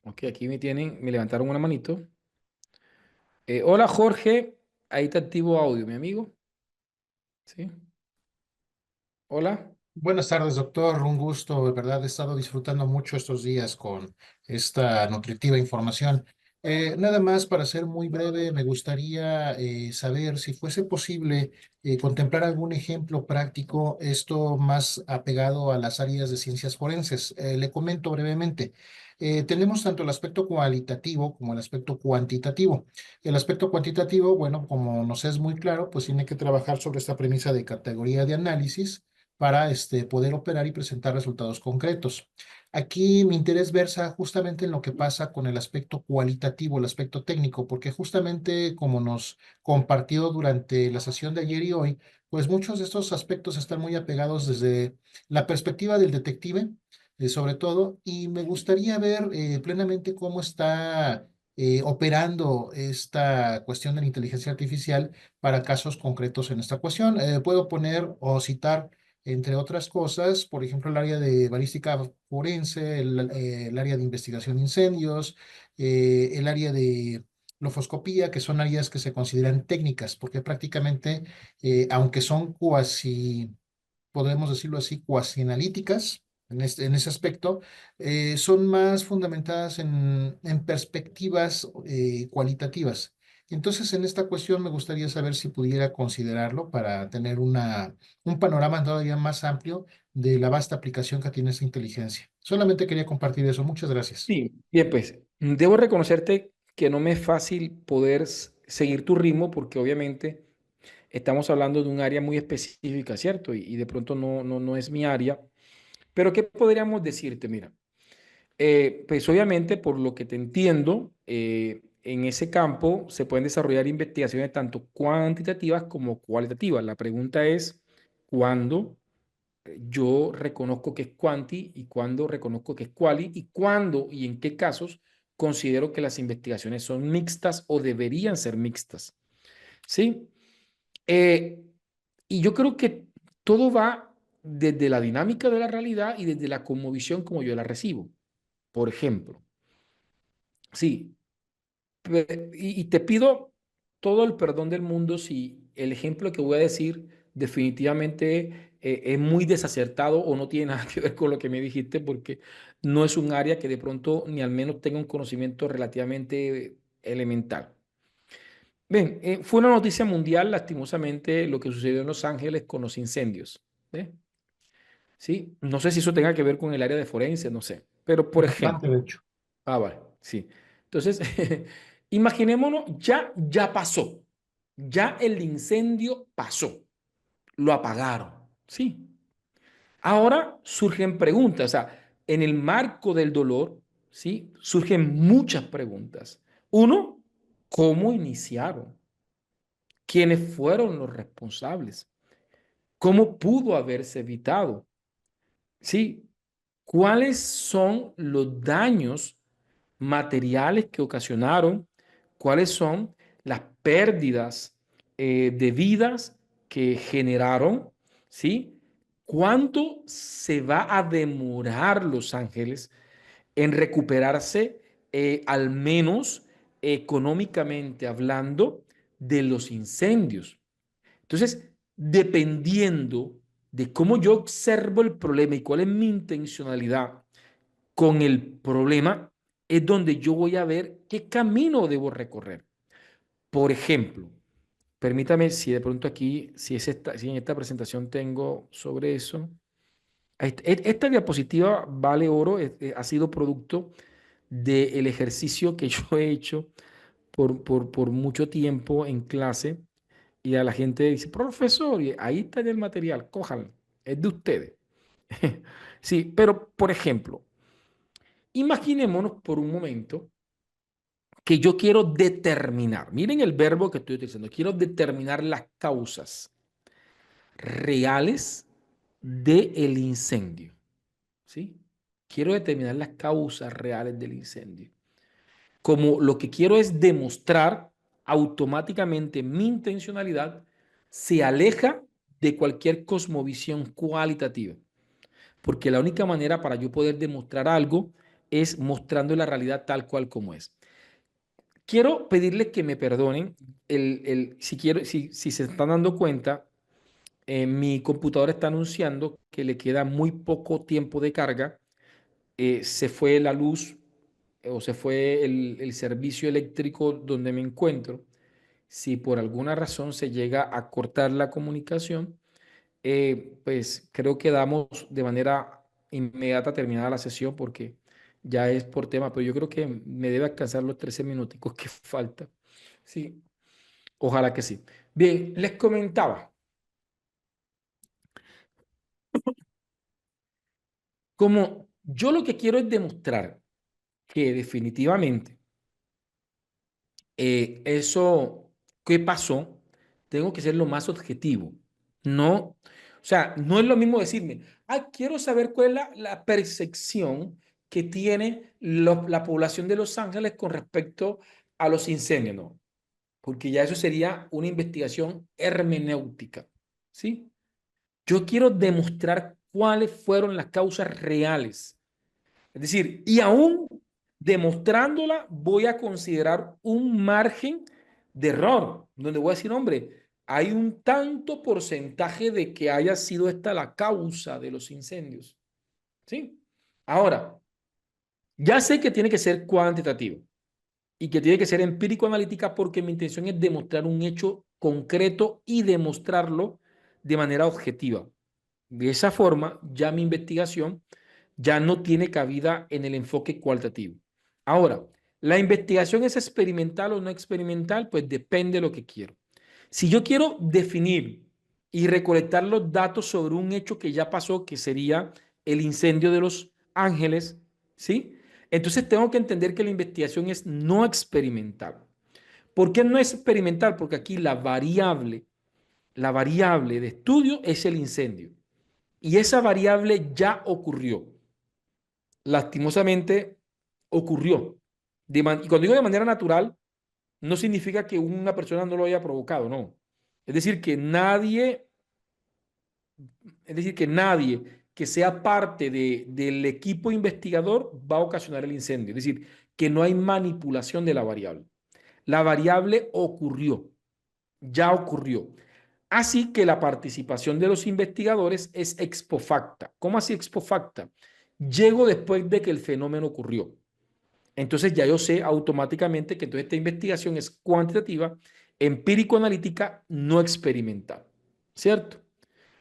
Ok, aquí me levantaron una manito. Hola, Jorge. Ahí te activo audio, mi amigo. ¿Sí? Hola. Buenas tardes, doctor. Un gusto, de verdad. He estado disfrutando mucho estos días con esta nutritiva información. Nada más para ser muy breve, me gustaría saber si fuese posible contemplar algún ejemplo práctico, esto más apegado a las áreas de ciencias forenses. Le comento brevemente. Tenemos tanto el aspecto cualitativo como el aspecto cuantitativo. El aspecto cuantitativo, bueno, como nos es muy claro, pues tiene que trabajar sobre esta premisa de categoría de análisis para poder operar y presentar resultados concretos. Aquí mi interés versa justamente en lo que pasa con el aspecto cualitativo, el aspecto técnico, porque justamente como nos compartió durante la sesión de ayer y hoy, pues muchos de estos aspectos están muy apegados desde la perspectiva del detective, sobre todo, y me gustaría ver plenamente cómo está operando esta cuestión de la inteligencia artificial para casos concretos en esta cuestión. Puedo poner o citar entre otras cosas, por ejemplo, el área de balística forense, el área de investigación de incendios, el área de lofoscopía, que son áreas que se consideran técnicas, porque prácticamente, aunque son cuasi, podemos decirlo así, cuasi analíticas, en ese aspecto, son más fundamentadas en perspectivas cualitativas. Entonces, en esta cuestión me gustaría saber si pudiera considerarlo para tener un panorama todavía más amplio de la vasta aplicación que tiene esta inteligencia. Solamente quería compartir eso. Muchas gracias. Sí, bien, pues debo reconocerte que no me es fácil poder seguir tu ritmo porque obviamente estamos hablando de un área muy específica, ¿cierto? Y de pronto no es mi área. Pero ¿qué podríamos decirte? Mira, pues obviamente por lo que te entiendo, en ese campo se pueden desarrollar investigaciones tanto cuantitativas como cualitativas. La pregunta es, ¿cuándo yo reconozco que es cuanti y cuándo reconozco que es quali y cuándo y en qué casos considero que las investigaciones son mixtas o deberían ser mixtas? ¿Sí? Eh, y yo creo que todo va desde la dinámica de la realidad y desde la cosmovisión como yo la recibo. Por ejemplo, sí, y te pido todo el perdón del mundo si el ejemplo que voy a decir definitivamente es muy desacertado o no tiene nada que ver con lo que me dijiste, porque no es un área que de pronto ni al menos tenga un conocimiento relativamente elemental. Ven, fue una noticia mundial, lastimosamente, lo que sucedió en Los Ángeles con los incendios. ¿Ve? Sí, no sé si eso tenga que ver con el área de forense, no sé, pero por ejemplo, Bastante, de hecho. vale, sí. Entonces, imaginémonos, ya pasó, ya el incendio pasó, lo apagaron, sí. Ahora surgen preguntas, o sea, en el marco del dolor, sí, surgen muchas preguntas. Uno, ¿cómo iniciaron? ¿Quiénes fueron los responsables? ¿Cómo pudo haberse evitado? Sí, ¿cuáles son los daños materiales que ocasionaron, cuáles son las pérdidas de vidas que generaron, ¿sí? ¿Cuánto se va a demorar Los Ángeles en recuperarse, al menos económicamente hablando, de los incendios? Entonces, dependiendo de cómo yo observo el problema y cuál es mi intencionalidad con el problema, es donde yo voy a ver qué camino debo recorrer. Por ejemplo, permítame si de pronto aquí, si en esta presentación tengo sobre eso. Esta diapositiva vale oro, ha sido producto del ejercicio que yo he hecho por mucho tiempo en clase, y a la gente dice, profesor, y ahí está el material, cójanlo, es de ustedes. Sí, pero por ejemplo, imaginémonos por un momento que yo quiero determinar, miren el verbo que estoy utilizando, quiero determinar las causas reales del incendio, ¿sí? Quiero determinar las causas reales del incendio. Como lo que quiero es demostrar, automáticamente mi intencionalidad se aleja de cualquier cosmovisión cualitativa, porque la única manera para yo poder demostrar algo es mostrando la realidad tal cual como es. Quiero pedirles que me perdonen, si se están dando cuenta, mi computadora está anunciando que le queda muy poco tiempo de carga. Se fue la luz, o se fue el servicio eléctrico donde me encuentro. Si por alguna razón se llega a cortar la comunicación, pues creo que damos de manera inmediata terminada la sesión, porque ya es por tema, pero yo creo que me debe alcanzar los 13 minuticos que falta. Sí, ojalá que sí. Bien, les comentaba, como yo lo que quiero es demostrar que definitivamente eso que pasó, tengo que ser lo más objetivo. No, o sea, no es lo mismo decirme, quiero saber cuál es la percepción que tiene la población de Los Ángeles con respecto a los incendios, no, porque ya eso sería una investigación hermenéutica, ¿sí? Yo quiero demostrar cuáles fueron las causas reales. Es decir, y aún demostrándola, voy a considerar un margen de error, donde voy a decir, hombre, hay un tanto porcentaje de que haya sido esta la causa de los incendios. ¿Sí? Ahora, ya sé que tiene que ser cuantitativo y que tiene que ser empírico-analítica, porque mi intención es demostrar un hecho concreto y demostrarlo de manera objetiva. De esa forma, ya mi investigación ya no tiene cabida en el enfoque cualitativo. Ahora, ¿la investigación es experimental o no experimental? Pues depende de lo que quiero. Si yo quiero definir y recolectar los datos sobre un hecho que ya pasó, que sería el incendio de Los Ángeles, ¿sí? Entonces tengo que entender que la investigación es no experimental. ¿Por qué no es experimental? Porque aquí la variable de estudio es el incendio. Y esa variable ya ocurrió. Lastimosamente ocurrió. Y cuando digo de manera natural, no significa que una persona no lo haya provocado, no. Es decir, que nadie, es decir, que nadie que sea parte del equipo investigador va a ocasionar el incendio. Es decir, que no hay manipulación de la variable. La variable ocurrió, ya ocurrió. Así que la participación de los investigadores es expofacta. ¿Cómo así expofacta? Llego después de que el fenómeno ocurrió. Entonces ya yo sé automáticamente que entonces esta investigación es cuantitativa, empírico-analítica, no experimental. ¿Cierto?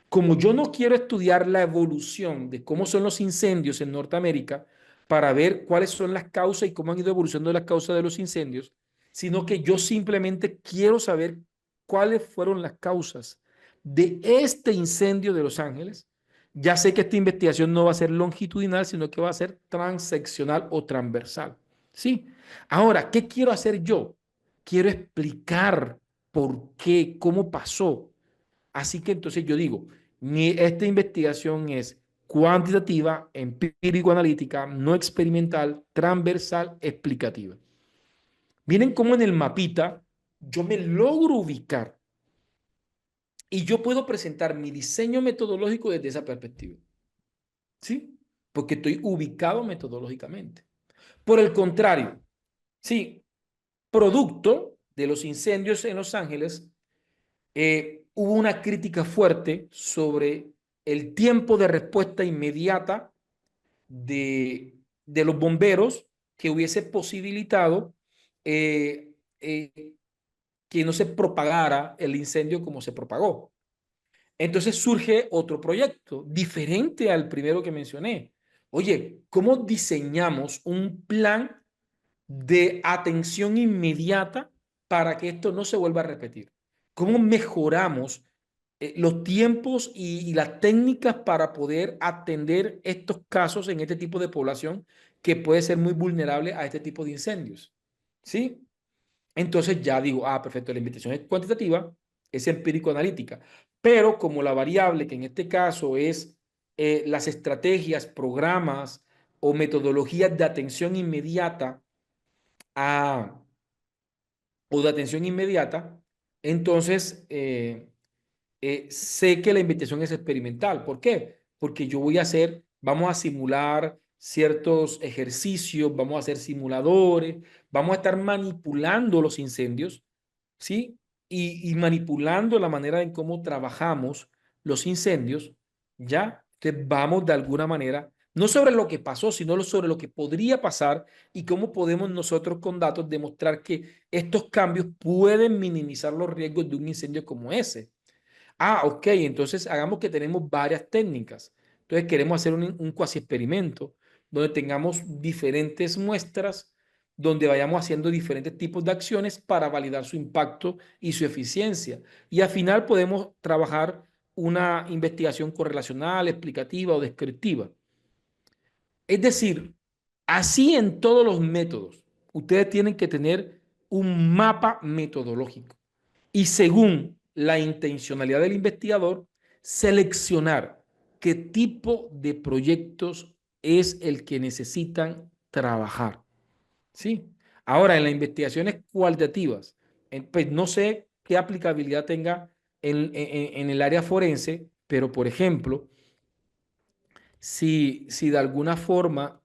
Como yo no quiero estudiar la evolución de cómo son los incendios en Norteamérica para ver cuáles son las causas y cómo han ido evolucionando las causas de los incendios, sino que yo simplemente quiero saber cuáles fueron las causas de este incendio de Los Ángeles, ya sé que esta investigación no va a ser longitudinal, sino que va a ser transeccional o transversal. ¿Sí? Ahora, ¿qué quiero hacer yo? Quiero explicar por qué, cómo pasó. Así que entonces yo digo, esta investigación es cuantitativa, empírico-analítica, no experimental, transversal, explicativa. Miren cómo en el mapita yo me logro ubicar y yo puedo presentar mi diseño metodológico desde esa perspectiva. ¿Sí? Porque estoy ubicado metodológicamente. Por el contrario, sí, producto de los incendios en Los Ángeles, hubo una crítica fuerte sobre el tiempo de respuesta inmediata de los bomberos que hubiese posibilitado eh, eh, que no se propagara el incendio como se propagó. Entonces surge otro proyecto diferente al primero que mencioné. Oye, ¿cómo diseñamos un plan de atención inmediata para que esto no se vuelva a repetir? ¿Cómo mejoramos los tiempos y las técnicas para poder atender estos casos en este tipo de población que puede ser muy vulnerable a este tipo de incendios? ¿Sí? Entonces ya digo, perfecto, la investigación es cuantitativa, es empírico-analítica, pero como la variable que en este caso es las estrategias, programas o metodologías de atención inmediata a, o de atención inmediata, entonces sé que la investigación es experimental. ¿Por qué? Porque yo voy a hacer, vamos a simular ciertos ejercicios, vamos a hacer simuladores, vamos a estar manipulando los incendios, ¿sí? Y manipulando la manera en cómo trabajamos los incendios, ¿ya? Entonces vamos de alguna manera, no sobre lo que pasó, sino sobre lo que podría pasar y cómo podemos nosotros con datos demostrar que estos cambios pueden minimizar los riesgos de un incendio como ese. Ok, entonces hagamos que tenemos varias técnicas. Entonces queremos hacer un cuasi experimento donde tengamos diferentes muestras, donde vayamos haciendo diferentes tipos de acciones para validar su impacto y su eficiencia. Y al final podemos trabajar una investigación correlacional, explicativa o descriptiva. Es decir, así en todos los métodos, ustedes tienen que tener un mapa metodológico y según la intencionalidad del investigador, seleccionar qué tipo de proyectos es el que necesitan trabajar. ¿Sí? Ahora, en las investigaciones cualitativas, pues no sé qué aplicabilidad tenga en el área forense, pero por ejemplo, si de alguna forma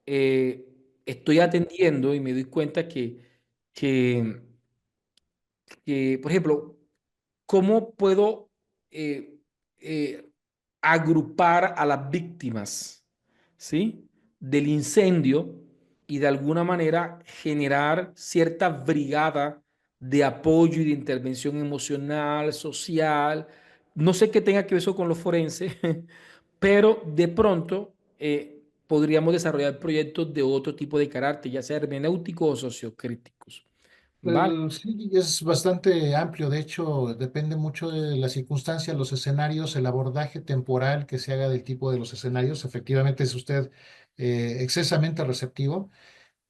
eh, estoy atendiendo y me doy cuenta que, por ejemplo, ¿cómo puedo eh, eh, agrupar a las víctimas, ¿sí? Del incendio y de alguna manera generar cierta brigada de apoyo y de intervención emocional, social? No sé qué tenga que ver eso con los forenses, pero de pronto podríamos desarrollar proyectos de otro tipo de carácter, ya sea hermenéuticos o sociocríticos. ¿Vale? Sí, es bastante amplio. De hecho, depende mucho de las circunstancias, los escenarios, el abordaje temporal que se haga del tipo de los escenarios. Efectivamente, es usted excesamente receptivo.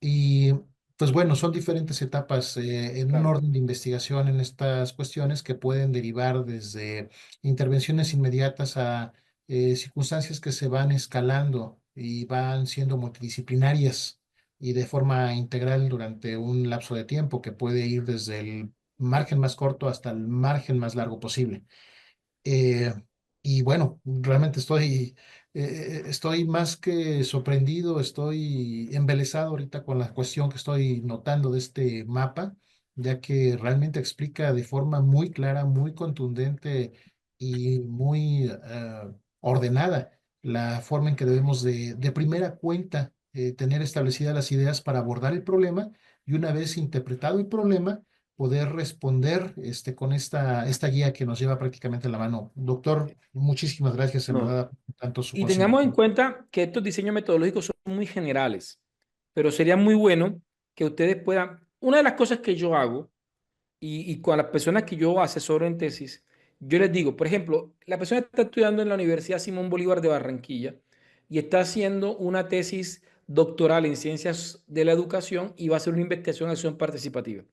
Y pues bueno, son diferentes etapas en un Claro. orden de investigación en estas cuestiones que pueden derivar desde intervenciones inmediatas a circunstancias que se van escalando y van siendo multidisciplinarias y de forma integral durante un lapso de tiempo que puede ir desde el margen más corto hasta el margen más largo posible. Eh, y bueno, realmente estoy más que sorprendido, estoy embelesado ahorita con la cuestión que estoy notando de este mapa, ya que realmente explica de forma muy clara, muy contundente y muy ordenada la forma en que debemos de primera cuenta tener establecidas las ideas para abordar el problema y una vez interpretado el problema poder responder con esta guía que nos lleva prácticamente a la mano. Doctor, muchísimas gracias en No. verdad por tanto su Y tengamos en conocimiento. cuenta que estos diseños metodológicos son muy generales, pero sería muy bueno que ustedes puedan, una de las cosas que yo hago y con las personas que yo asesoro en tesis, yo les digo, por ejemplo, la persona está estudiando en la Universidad Simón Bolívar de Barranquilla y está haciendo una tesis doctoral en ciencias de la educación y va a hacer una investigación en acción participativa.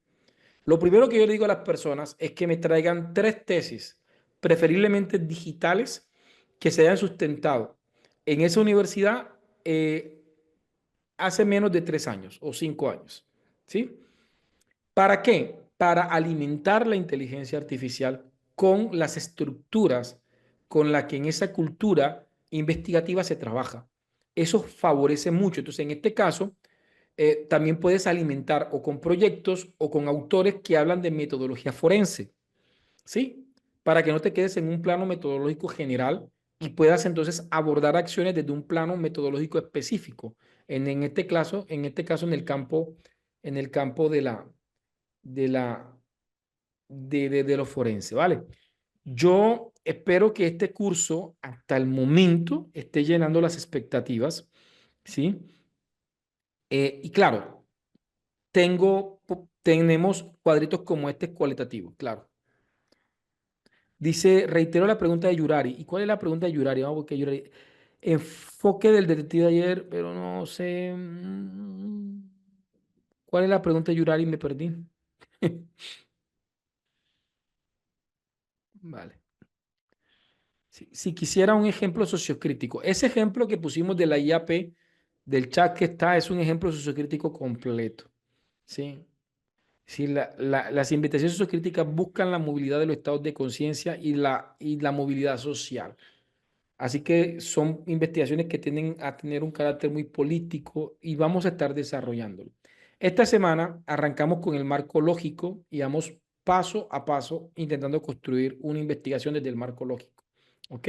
Lo primero que yo le digo a las personas es que me traigan 3 tesis, preferiblemente digitales, que se hayan sustentado en esa universidad hace menos de 3 años o 5 años. ¿Sí? ¿Para qué? Para alimentar la inteligencia artificial con las estructuras con las que en esa cultura investigativa se trabaja. Eso favorece mucho. Entonces, en este caso, también puedes alimentar o con proyectos o con autores que hablan de metodología forense, ¿sí? Para que no te quedes en un plano metodológico general y puedas entonces abordar acciones desde un plano metodológico específico. En este caso, en el campo de la, de lo forense, ¿vale? Yo espero que este curso hasta el momento esté llenando las expectativas, ¿sí? Y claro, tenemos cuadritos como este cualitativo, claro. Dice, reitero la pregunta de Yurari. ¿Y cuál es la pregunta de Yurari? Vamos a buscar Yurari. Enfoque del detective de ayer, pero no sé. ¿Cuál es la pregunta de Yurari? Me perdí. Vale. Si quisiera un ejemplo sociocrítico, ese ejemplo que pusimos de la IAP, del chat que está, es un ejemplo sociocrítico completo. ¿Sí? Sí, las investigaciones sociocríticas buscan la movilidad de los estados de conciencia y la movilidad social. Así que son investigaciones que tienden a tener un carácter muy político y vamos a estar desarrollándolo. Esta semana arrancamos con el marco lógico y vamos paso a paso intentando construir una investigación desde el marco lógico. ¿Ok?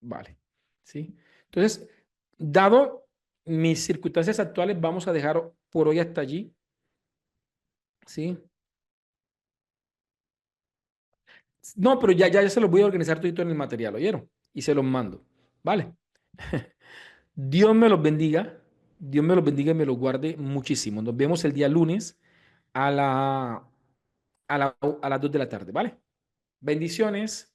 Vale. ¿Sí? Entonces, dado mis circunstancias actuales, vamos a dejar por hoy hasta allí. ¿Sí? No, pero ya se los voy a organizar todo en el material, ¿oyeron? Y se los mando. ¿Vale? Dios me los bendiga. Dios me los bendiga y me los guarde muchísimo. Nos vemos el día lunes a las 2 de la tarde, ¿vale? Bendiciones.